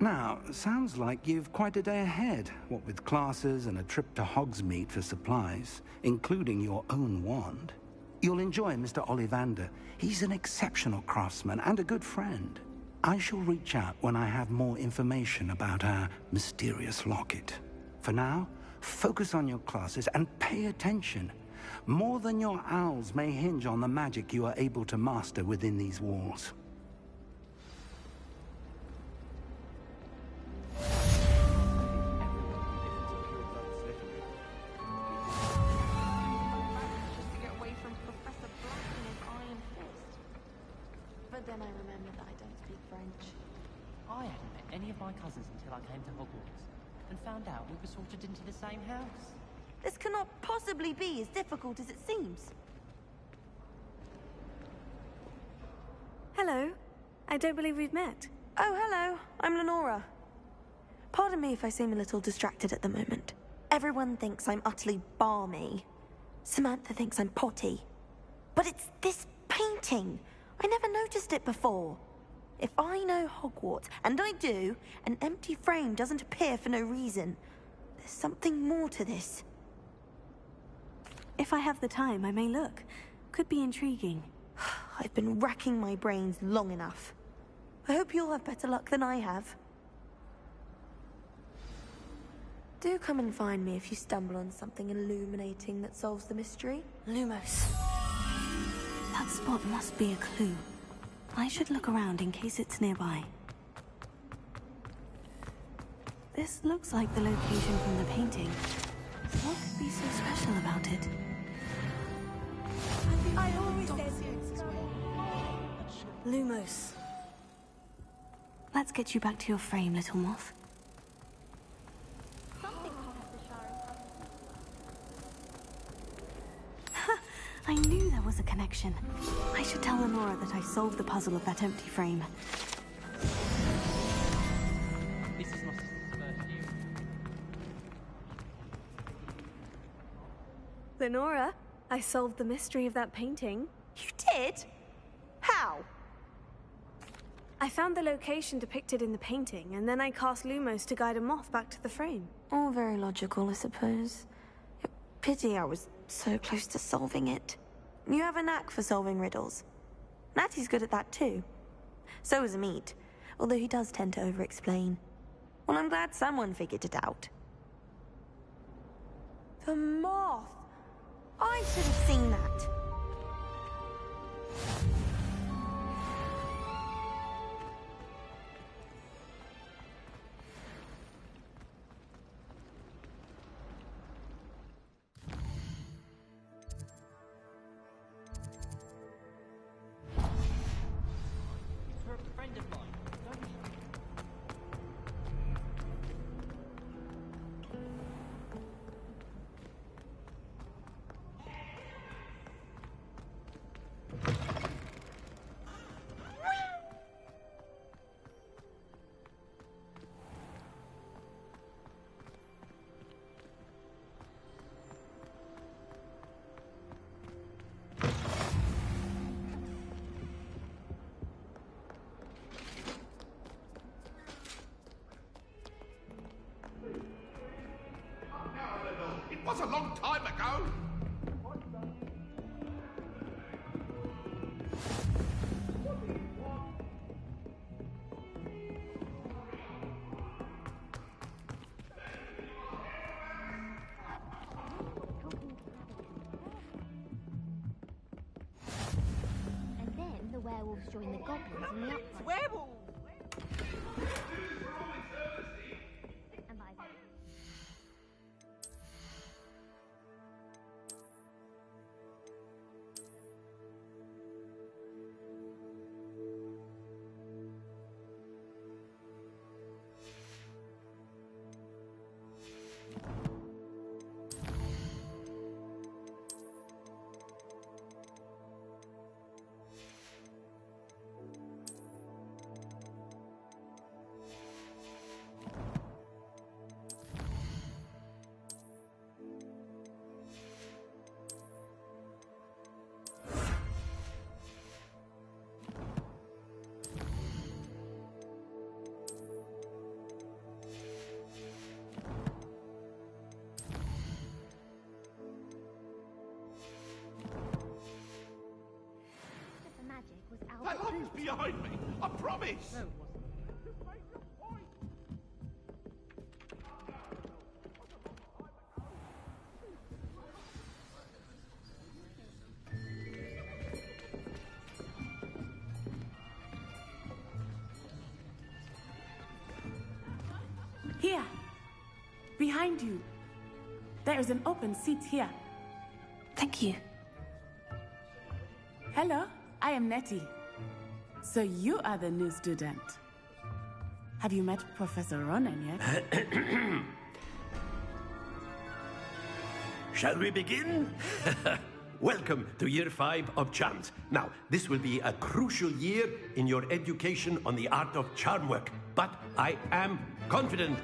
Now, sounds like you've quite a day ahead, what with classes and a trip to Hogsmeade for supplies, including your own wand. You'll enjoy Mr. Ollivander. He's an exceptional craftsman and a good friend. I shall reach out when I have more information about our mysterious locket. For now, focus on your classes and pay attention. More than your owls may hinge on the magic you are able to master within these walls. But then I remember that I don't speak French. I hadn't met any of my cousins until I came to Hogwarts, and found out we were sorted into the same house. This cannot possibly be as difficult as it seems. Hello. I don't believe we've met. Oh, hello. I'm Lenora. Pardon me if I seem a little distracted at the moment. Everyone thinks I'm utterly balmy. Samantha thinks I'm potty. But it's this painting. I never noticed it before. If I know Hogwarts, and I do, an empty frame doesn't appear for no reason. There's something more to this. If I have the time, I may look. Could be intriguing. I've been racking my brains long enough. I hope you'll have better luck than I have. Do come and find me if you stumble on something illuminating that solves the mystery. Lumos. That spot must be a clue. I should look around in case it's nearby. This looks like the location from the painting. What could be so special about it? I always said Lumos. Let's get you back to your frame, little moth. I knew there was a connection. I should tell Lenora that I solved the puzzle of that empty frame. This is my sister's first year. Lenora, I solved the mystery of that painting. You did? How? I found the location depicted in the painting, and then I cast Lumos to guide a moth back to the frame. All very logical, I suppose. Pity I was so close to solving it. You have a knack for solving riddles. Natty's good at that too. So is Amit, although he does tend to over-explain. Well, I'm glad someone figured it out. The moth! I should have seen that. For a friend of mine, don't you? It was a long time ago. And then the werewolves join the goblins in the upright. Werewolves! And by then... That light was behind me. I promise. No, it wasn't. Here. Behind you. There is an open seat here. Thank you. Hello, I am Nettie. So you are the new student. Have you met Professor Ronan yet? Shall we begin? Welcome to Year 5 of Charms. Now, this will be a crucial year in your education on the art of charm work. But I am confident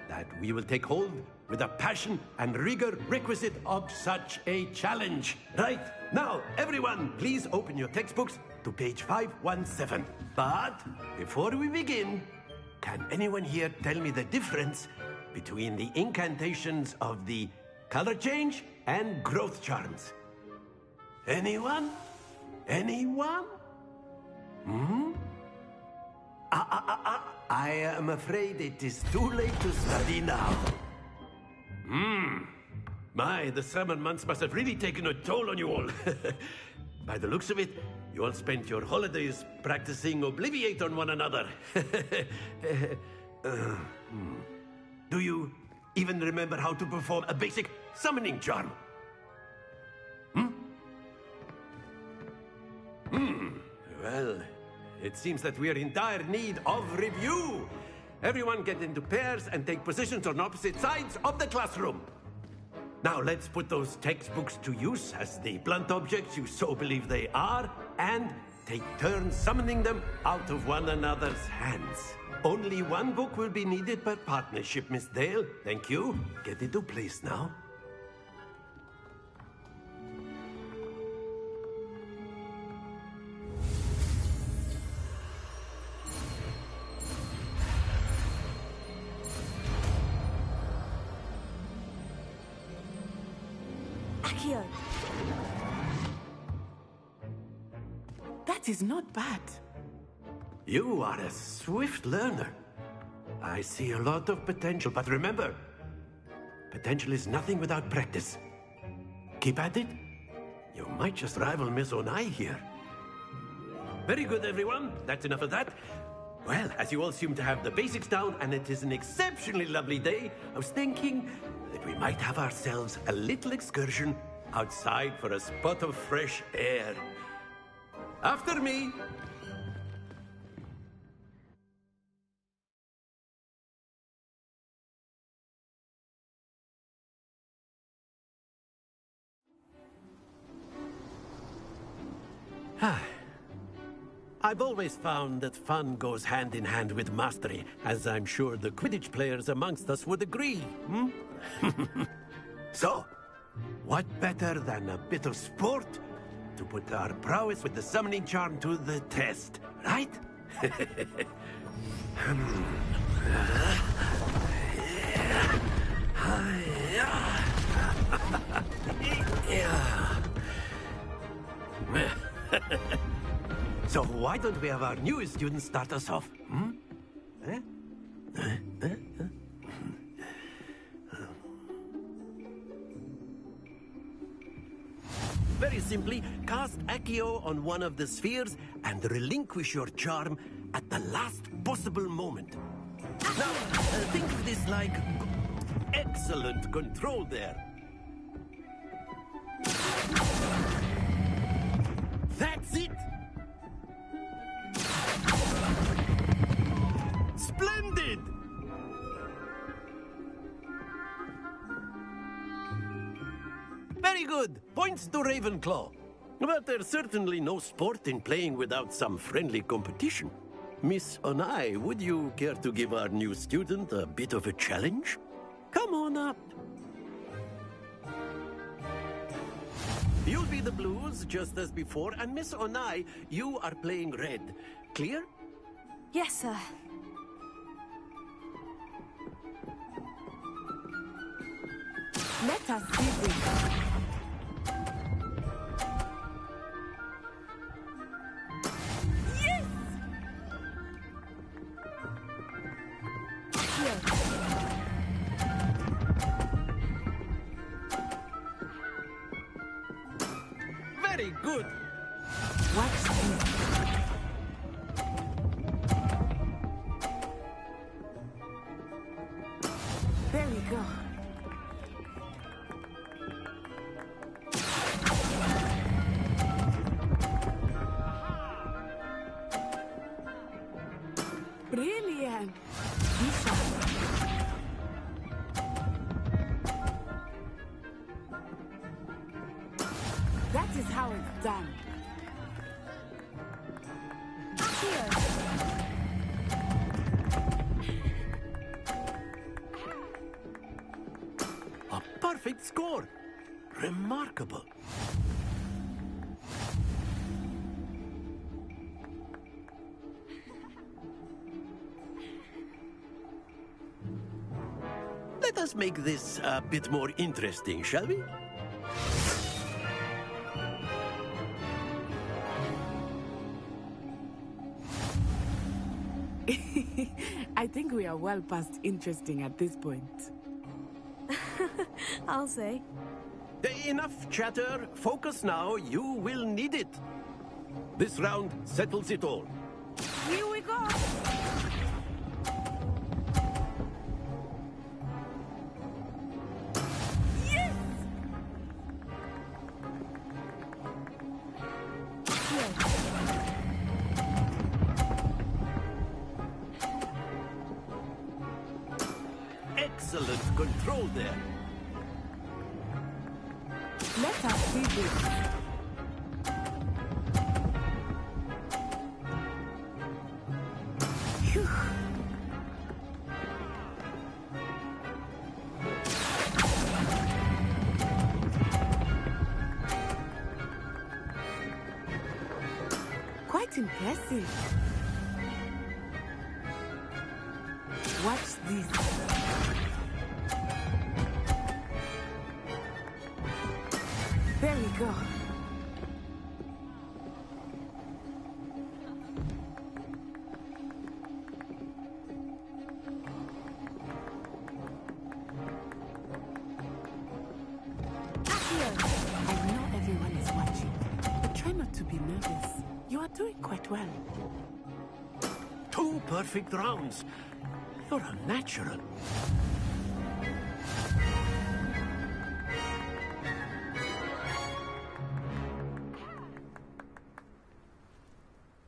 that we will take hold with the passion and rigor requisite of such a challenge. Right, now, everyone, please open your textbooks to page 517. But before we begin, can anyone here tell me the difference between the incantations of the color change and growth charms? Anyone? Anyone? I am afraid it is too late to study now. My, the summer months must have really taken a toll on you all. By the looks of it, you all spent your holidays practicing Obliviate on one another. Do you even remember how to perform a basic summoning charm? Well, it seems that we are in dire need of review. Everyone get into pairs and take positions on opposite sides of the classroom. Now let's put those textbooks to use as the blunt objects you so believe they are, and take turns summoning them out of one another's hands. Only one book will be needed per partnership, Miss Dale. Thank you. Get into place now. Accio. That is not bad. You are a swift learner. I see a lot of potential, but remember, potential is nothing without practice. Keep at it. You might just rival Miss Onai here. Very good, everyone. That's enough of that. Well, as you all seem to have the basics down, and it is an exceptionally lovely day, I was thinking that we might have ourselves a little excursion outside for a spot of fresh air. After me. I've always found that fun goes hand in hand with mastery, as I'm sure the Quidditch players amongst us would agree. So, what better than a bit of sport to put our prowess with the summoning charm to the test, right? So why don't we have our newest student start us off? Very simply, cast Accio on one of the spheres and relinquish your charm at the last possible moment. Now, think of this like excellent control there. That's it! Splendid! Very good. Points to Ravenclaw. But there's certainly no sport in playing without some friendly competition. Miss Onai, would you care to give our new student a bit of a challenge? Come on up. You'll be the blues, just as before, and Miss Onai, you are playing red. Clear? Yes, sir. Let us see this. Very good. Watch this. There we go. Brilliant. That is how it's done. A perfect score. Remarkable. Let us make this a bit more interesting, shall we? I think we are well past interesting at this point. I'll say. Enough chatter. Focus now. You will need it. This round settles it all. Here we go. Yes! Excellent control there. Let us see this. Phew. Quite impressive. Watch this. There we go. I know everyone is watching, but try not to be nervous. You are doing quite well. 2 perfect rounds. You're a natural.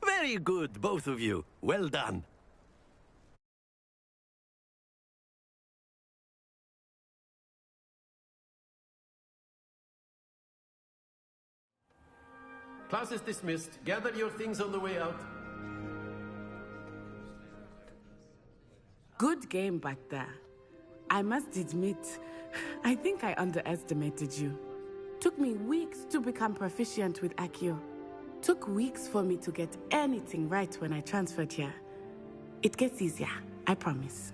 Very good, both of you. Well done. Class is dismissed. Gather your things on the way out. Good game back there. I must admit, I think I underestimated you. Took me weeks to become proficient with Accio. Took weeks for me to get anything right when I transferred here. It gets easier, I promise.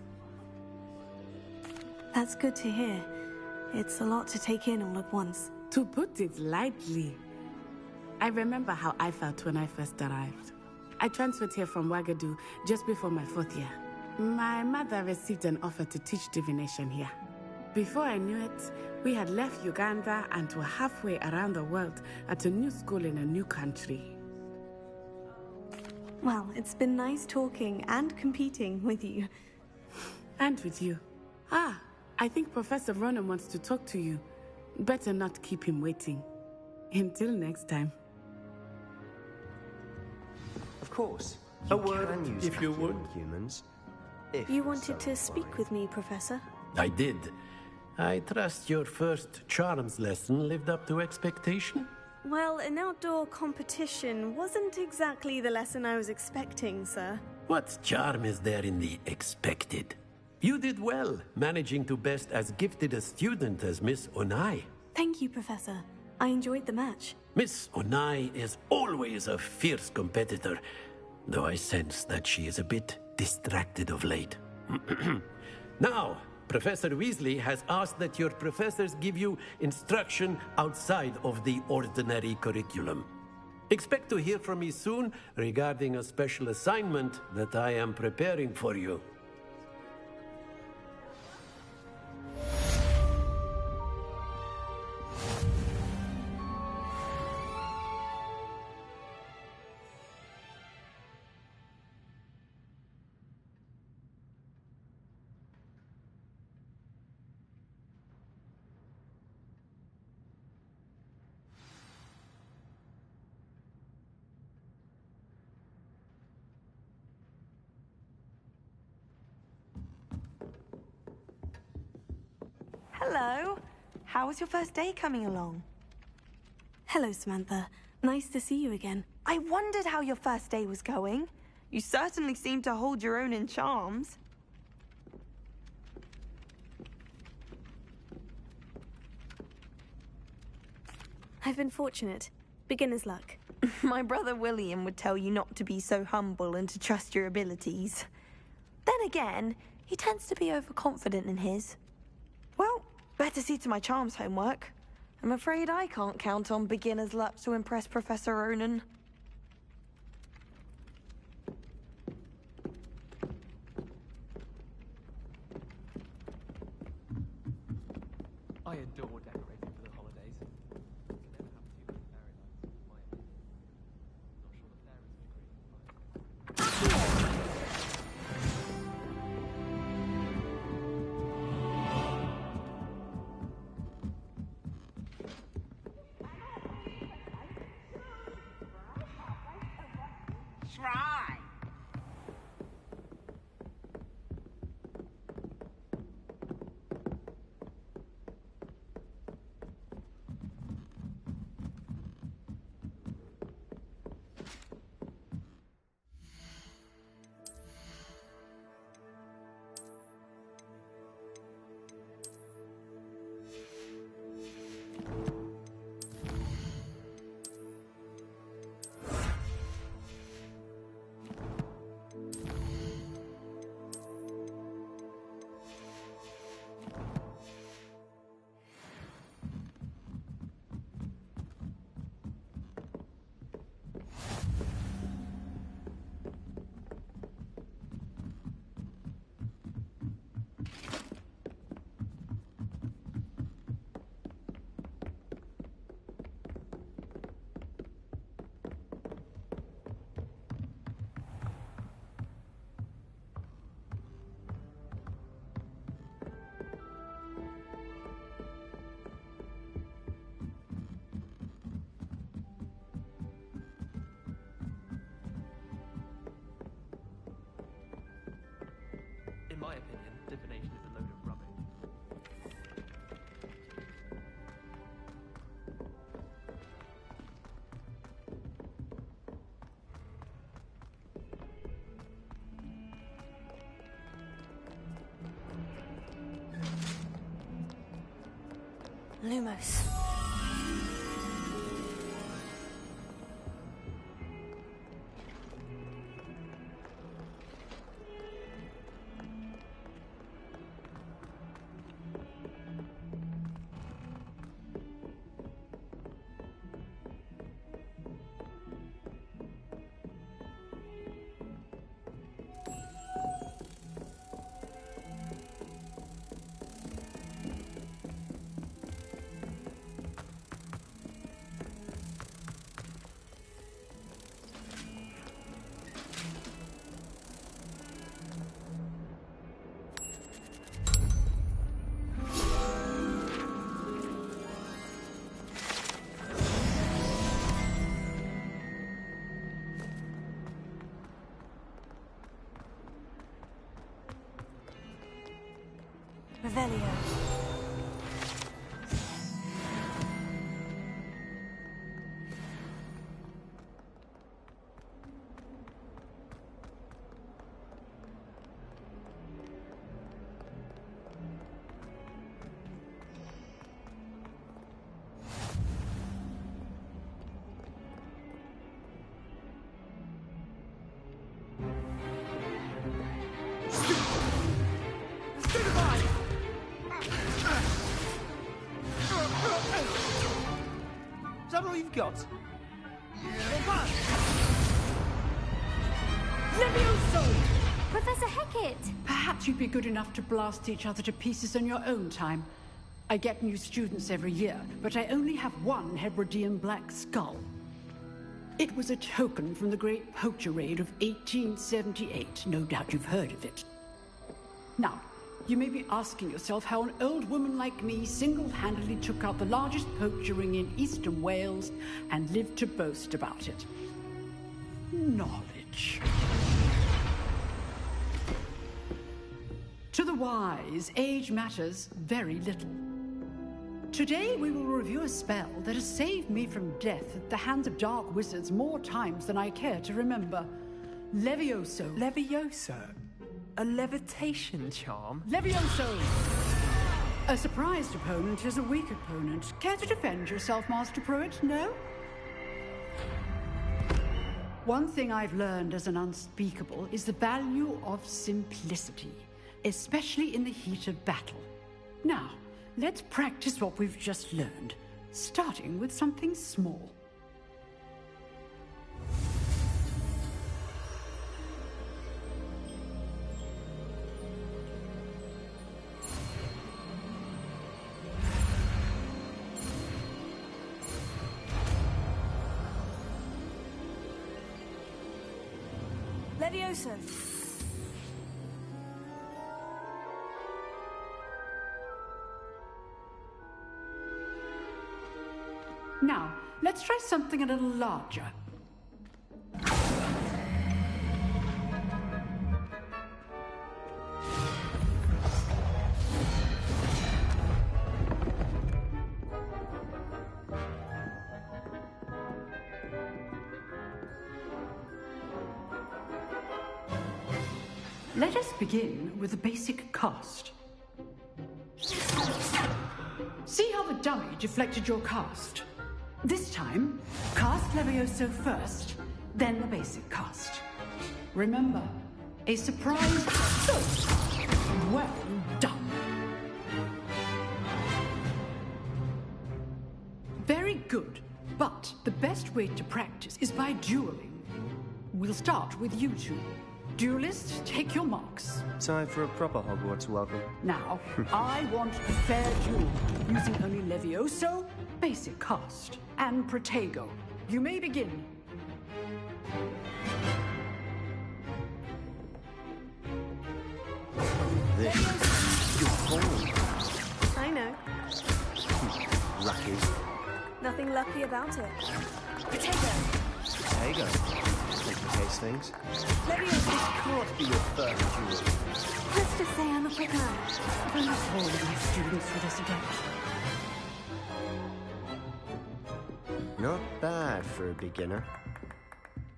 That's good to hear. It's a lot to take in all at once. To put it lightly, I remember how I felt when I first arrived. I transferred here from Ouagadougou just before my 4th year. My mother received an offer to teach divination here. Before I knew it, we had left Uganda and were halfway around the world at a new school in a new country. Well, it's been nice talking and competing with you. And with you. Ah, I think Professor Ronan wants to talk to you. Better not keep him waiting. Until next time. Of course. A word, if you would. Humans. You wanted to speak with me, Professor? I did. I trust your first charms lesson lived up to expectation? Well, an outdoor competition wasn't exactly the lesson I was expecting, sir. What charm is there in the expected? You did well, managing to best as gifted a student as Miss Onai. Thank you, Professor. I enjoyed the match. Miss Onai is always a fierce competitor, though I sense that she is a bit distracted of late. Now, Professor Weasley has asked that your professors give you instruction outside of the ordinary curriculum. Expect to hear from me soon regarding a special assignment that I am preparing for you. Hello. How was your first day coming along? Hello, Samantha. Nice to see you again. I wondered how your first day was going. You certainly seem to hold your own in charms. I've been fortunate. Beginner's luck. My brother William would tell you not to be so humble and to trust your abilities. Then again, he tends to be overconfident in his. Well, better see to my charms homework. I'm afraid I can't count on beginner's luck to impress Professor Ronan. I adore decorating for the holidays. You can never have too many fairy lights, in my opinion. Not sure the fairies would agree. Try. In my opinion, divination is a load of rubbish. Lumos. Revelio. Is that all you've got? Levioso! Professor Hecat! Perhaps you'd be good enough to blast each other to pieces on your own time. I get new students every year, but I only have one Hebridean black skull. It was a token from the Great Poacher Raid of 1878. No doubt you've heard of it. Now, you may be asking yourself how an old woman like me single-handedly took out the largest poacher ring in eastern Wales and lived to boast about it. Knowledge. To the wise, age matters very little. Today we will review a spell that has saved me from death at the hands of dark wizards more times than I care to remember. Levioso. Levioso? A levitation charm? Levioso! A surprised opponent is a weak opponent. Care to defend yourself, Master Pruitt? No? One thing I've learned as an unspeakable is the value of simplicity, especially in the heat of battle. Now, let's practice what we've just learned, starting with something small. Levioso. Now, let's try something a little larger. Let us begin with the basic cast. See how the dummy deflected your cast? This time, cast Levioso first, then the basic cast. Remember, a surprise... Well done. Very good, but the best way to practice is by dueling. We'll start with you two. Duelists, take your marks. Time for a proper Hogwarts welcome. Now, I want a fair duel, using only Levioso, basic cast, and Protego. You may begin. This is your form. I know. Lucky. Nothing lucky about it. Protego. Complicate things. Levioso. This can't be your first duel. Let's just say I'm a quick eye. I'm not holding my students for this again. Not bad for a beginner.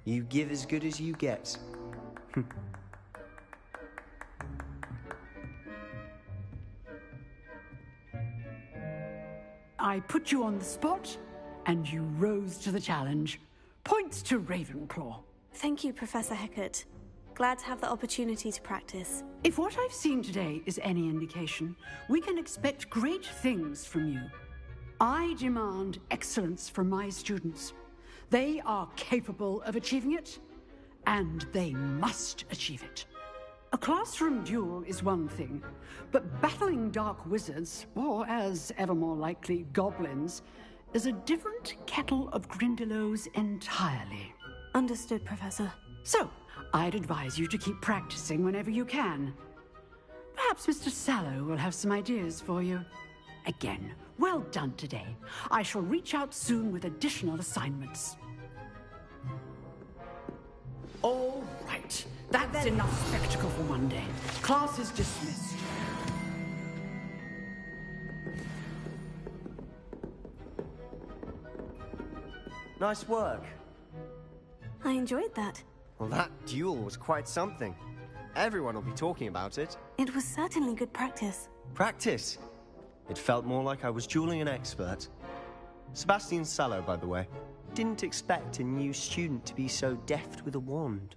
You give as good as you get. I put you on the spot, and you rose to the challenge. Points to Ravenclaw. Thank you, Professor Hecat. Glad to have the opportunity to practice. If what I've seen today is any indication, we can expect great things from you. I demand excellence from my students. They are capable of achieving it, and they must achieve it. A classroom duel is one thing, but battling dark wizards, or as ever more likely, goblins, is a different kettle of Grindylows entirely. Understood, Professor. So, I'd advise you to keep practicing whenever you can. Perhaps Mr. Sallow will have some ideas for you. Again, well done today. I shall reach out soon with additional assignments. All right. That's enough spectacle for one day. Class is dismissed. Nice work. I enjoyed that. Well, that duel was quite something. Everyone will be talking about it. It was certainly good practice. Practice? It felt more like I was dueling an expert. Sebastian Sallow, by the way. Didn't expect a new student to be so deft with a wand.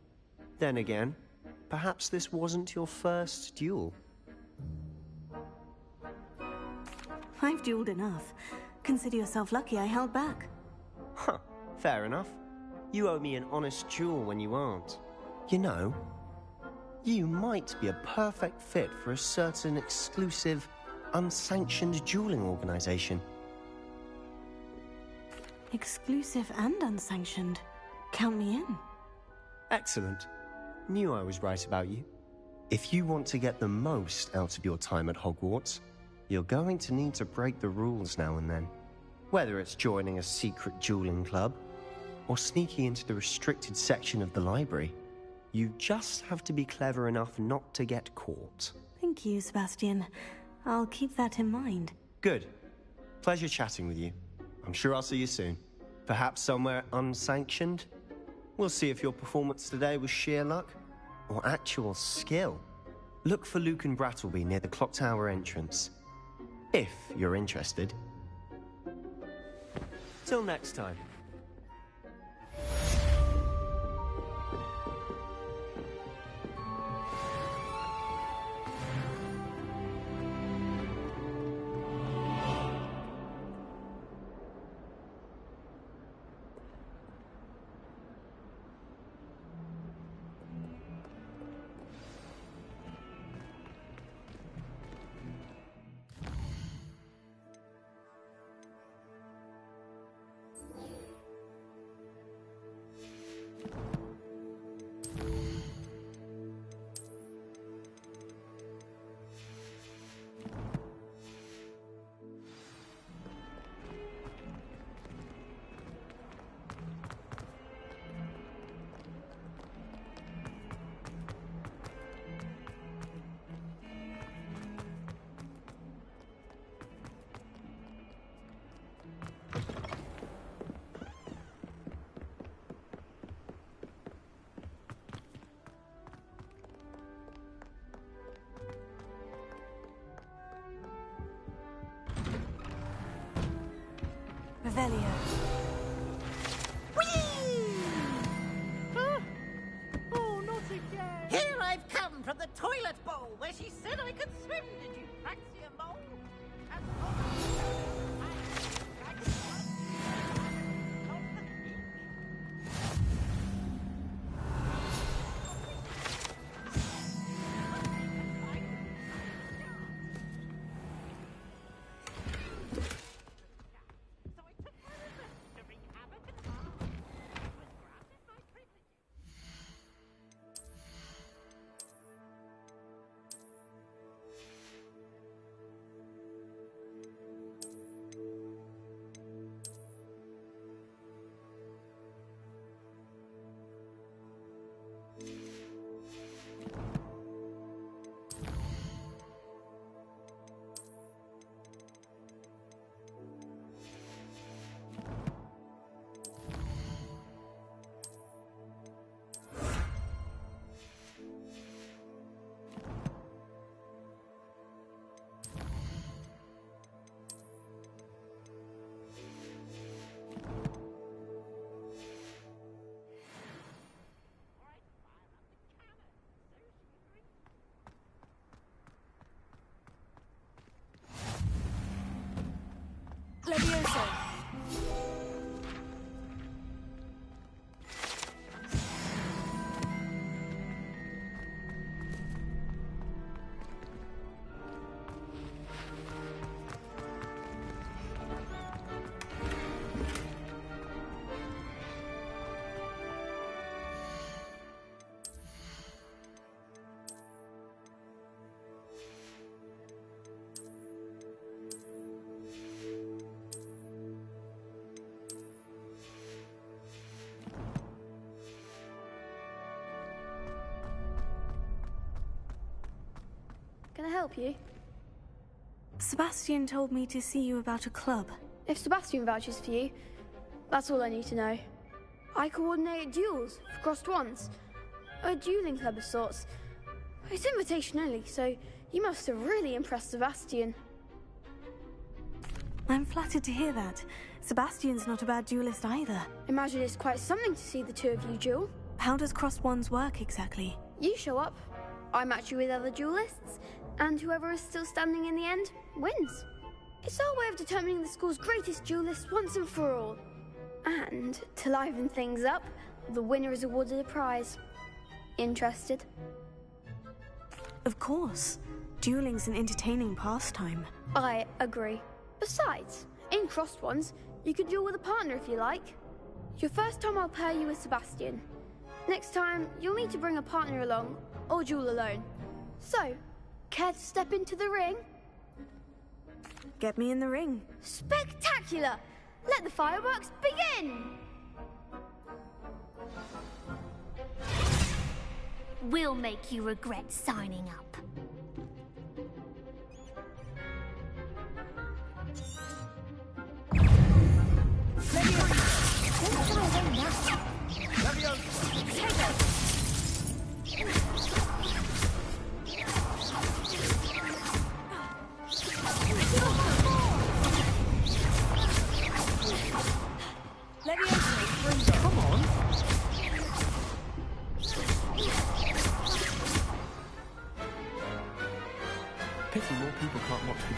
Then again, perhaps this wasn't your first duel. I've dueled enough. Consider yourself lucky I held back. Huh, fair enough. You owe me an honest duel when you aren't. You know, you might be a perfect fit for a certain exclusive, unsanctioned dueling organization. Exclusive and unsanctioned. Count me in. Excellent. Knew I was right about you. If you want to get the most out of your time at Hogwarts, you're going to need to break the rules now and then. Whether it's joining a secret dueling club, or sneaking into the restricted section of the library, you just have to be clever enough not to get caught. Thank you, Sebastian. I'll keep that in mind. Good. Pleasure chatting with you. I'm sure I'll see you soon. Perhaps somewhere unsanctioned? We'll see if your performance today was sheer luck or actual skill. Look for Luke and Brattleby near the clock tower entrance. If you're interested. Till next time. Revelio. Oh, not again! Here I've come from the toilet bowl where she said I could swim, did you, Praxia Mole? Levioso. Can I help you? Sebastian told me to see you about a club. If Sebastian vouches for you, that's all I need to know. I coordinate duels for crossed ones. A dueling club of sorts. It's invitation only, so you must have really impressed Sebastian. I'm flattered to hear that. Sebastian's not a bad duelist either. Imagine it's quite something to see the two of you duel. How does crossed ones work exactly? You show up, I match you with other duelists, and whoever is still standing in the end wins. It's our way of determining the school's greatest duelist once and for all. And to liven things up, the winner is awarded a prize. Interested? Of course. Dueling's an entertaining pastime. I agree. Besides, in crossed ones, you can duel with a partner if you like. Your first time I'll pair you with Sebastian. Next time, you'll need to bring a partner along, or duel alone. So, care to step into the ring? Get me in the ring. Spectacular! Let the fireworks begin! We'll make you regret signing up.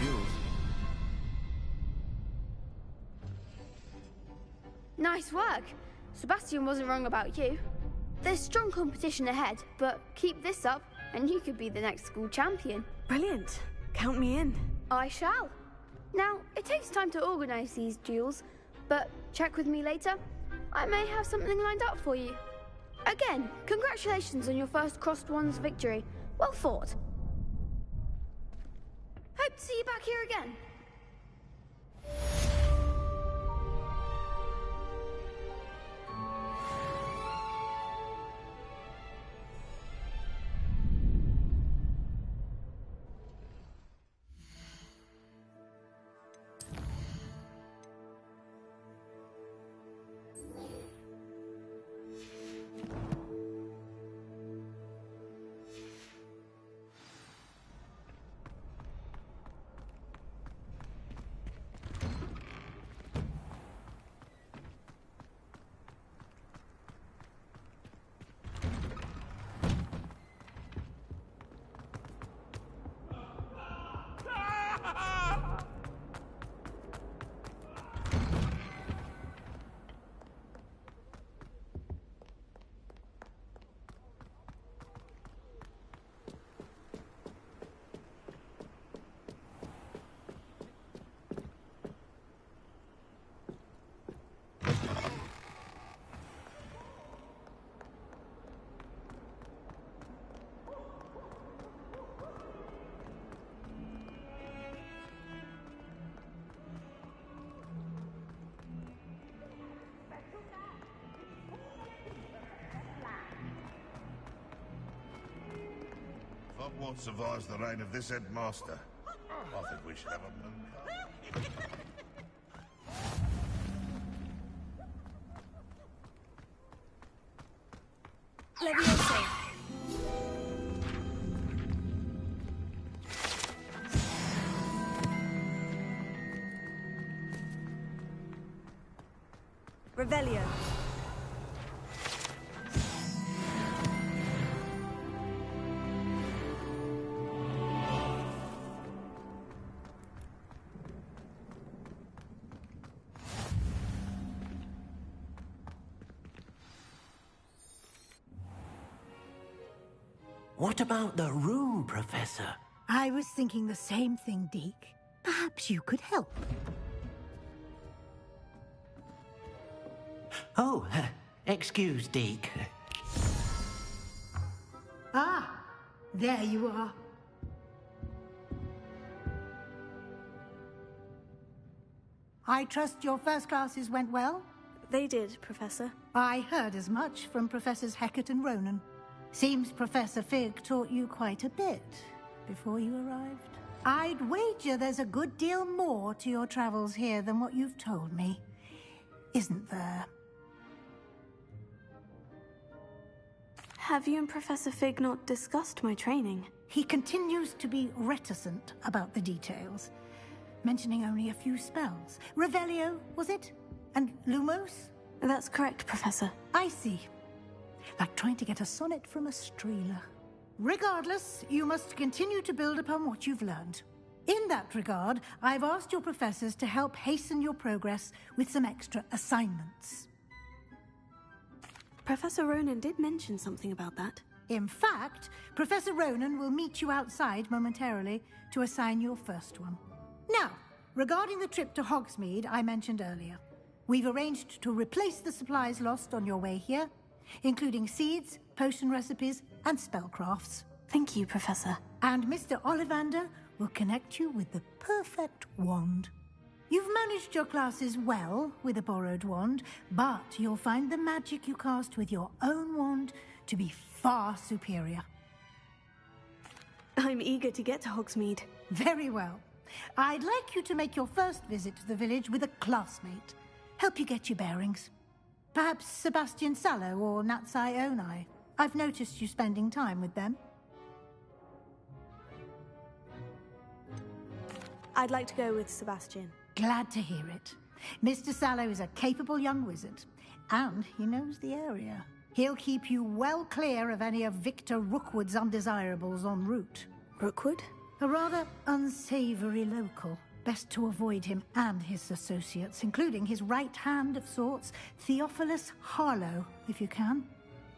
duels. Nice work. Sebastian wasn't wrong about you. There's strong competition ahead, but keep this up and you could be the next school champion. Brilliant. Count me in. I shall. Now, it takes time to organise these duels, but check with me later. I may have something lined up for you. Again, congratulations on your first Crossed Wands victory. Well fought. Hope to see you back here again. Hogwarts survives the reign of this headmaster. I think we should have a moon. Leviosa. Revelio. What about the room, Professor? I was thinking the same thing, Deke. Perhaps you could help. Oh, excuse, Deke. Ah, there you are. I trust your first classes went well? They did, Professor. I heard as much from Professors Hecat and Ronan. Seems Professor Fig taught you quite a bit before you arrived. I'd wager there's a good deal more to your travels here than what you've told me. Isn't there? Have you and Professor Fig not discussed my training? He continues to be reticent about the details, mentioning only a few spells. Revelio, was it? And Lumos? That's correct, Professor. I see. Like trying to get a sonnet from a streeler. Regardless, you must continue to build upon what you've learned. In that regard, I've asked your professors to help hasten your progress with some extra assignments. Professor Ronan did mention something about that. In fact, Professor Ronan will meet you outside momentarily to assign your first one. Now, regarding the trip to Hogsmeade I mentioned earlier, we've arranged to replace the supplies lost on your way here, including seeds, potion recipes, and spellcrafts. Thank you, Professor. And Mr. Ollivander will connect you with the perfect wand. You've managed your classes well with a borrowed wand, but you'll find the magic you cast with your own wand to be far superior. I'm eager to get to Hogsmeade. Very well. I'd like you to make your first visit to the village with a classmate. Help you get your bearings. Perhaps Sebastian Sallow or Natsai Onai. I've noticed you spending time with them. I'd like to go with Sebastian. Glad to hear it. Mr. Sallow is a capable young wizard, and he knows the area. He'll keep you well clear of any of Victor Rookwood's undesirables en route. Rookwood? A rather unsavory local. Best to avoid him and his associates, including his right hand of sorts, Theophilus Harlow, if you can.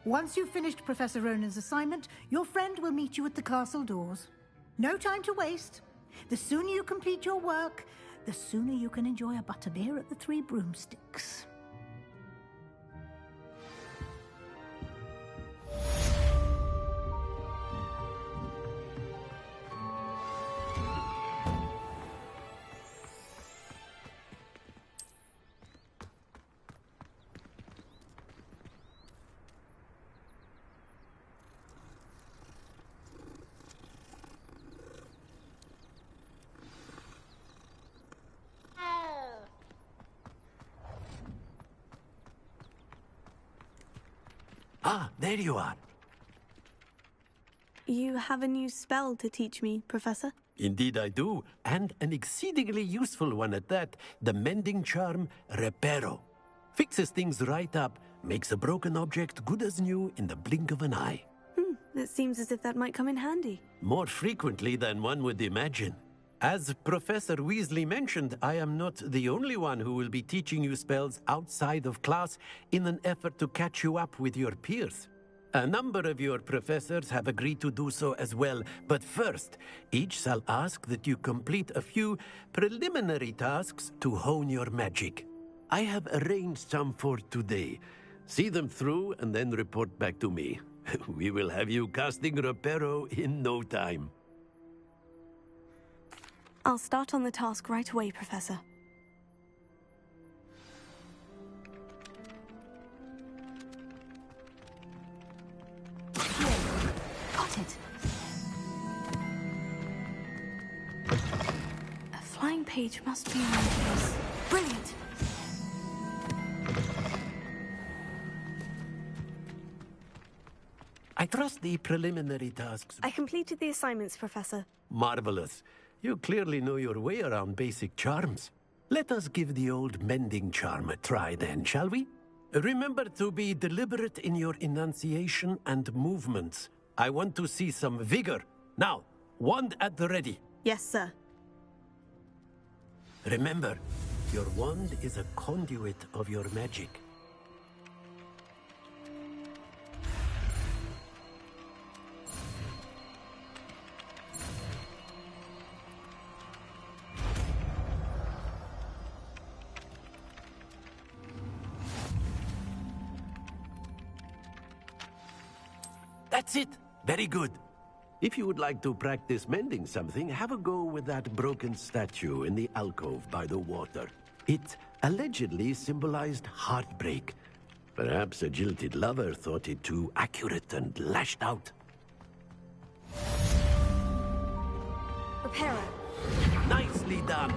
Once you've finished Professor Ronan's assignment, your friend will meet you at the castle doors. No time to waste. The sooner you complete your work, the sooner you can enjoy a butterbeer at the Three Broomsticks. Ah, there you are. You have a new spell to teach me, Professor? Indeed I do, and an exceedingly useful one at that. The mending charm, Reparo. Fixes things right up, makes a broken object good as new in the blink of an eye. It seems as if that might come in handy. More frequently than one would imagine. As Professor Weasley mentioned, I am not the only one who will be teaching you spells outside of class in an effort to catch you up with your peers. A number of your professors have agreed to do so as well, but first, each shall ask that you complete a few preliminary tasks to hone your magic. I have arranged some for today. See them through and then report back to me. We will have you casting Reparo in no time. I'll start on the task right away, Professor. Got it. A flying page must be around here. Brilliant! I trust the preliminary tasks. I completed the assignments, Professor. Marvelous. You clearly know your way around basic charms. Let us give the old mending charm a try then, shall we? Remember to be deliberate in your enunciation and movements. I want to see some vigor. Now, wand at the ready. Yes, sir. Remember, your wand is a conduit of your magic. That's it. Very good. If you would like to practice mending something, have a go with that broken statue in the alcove by the water. It allegedly symbolized heartbreak. Perhaps a jilted lover thought it too accurate and lashed out. Reparo. Nicely done.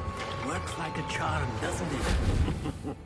Works like a charm, doesn't it?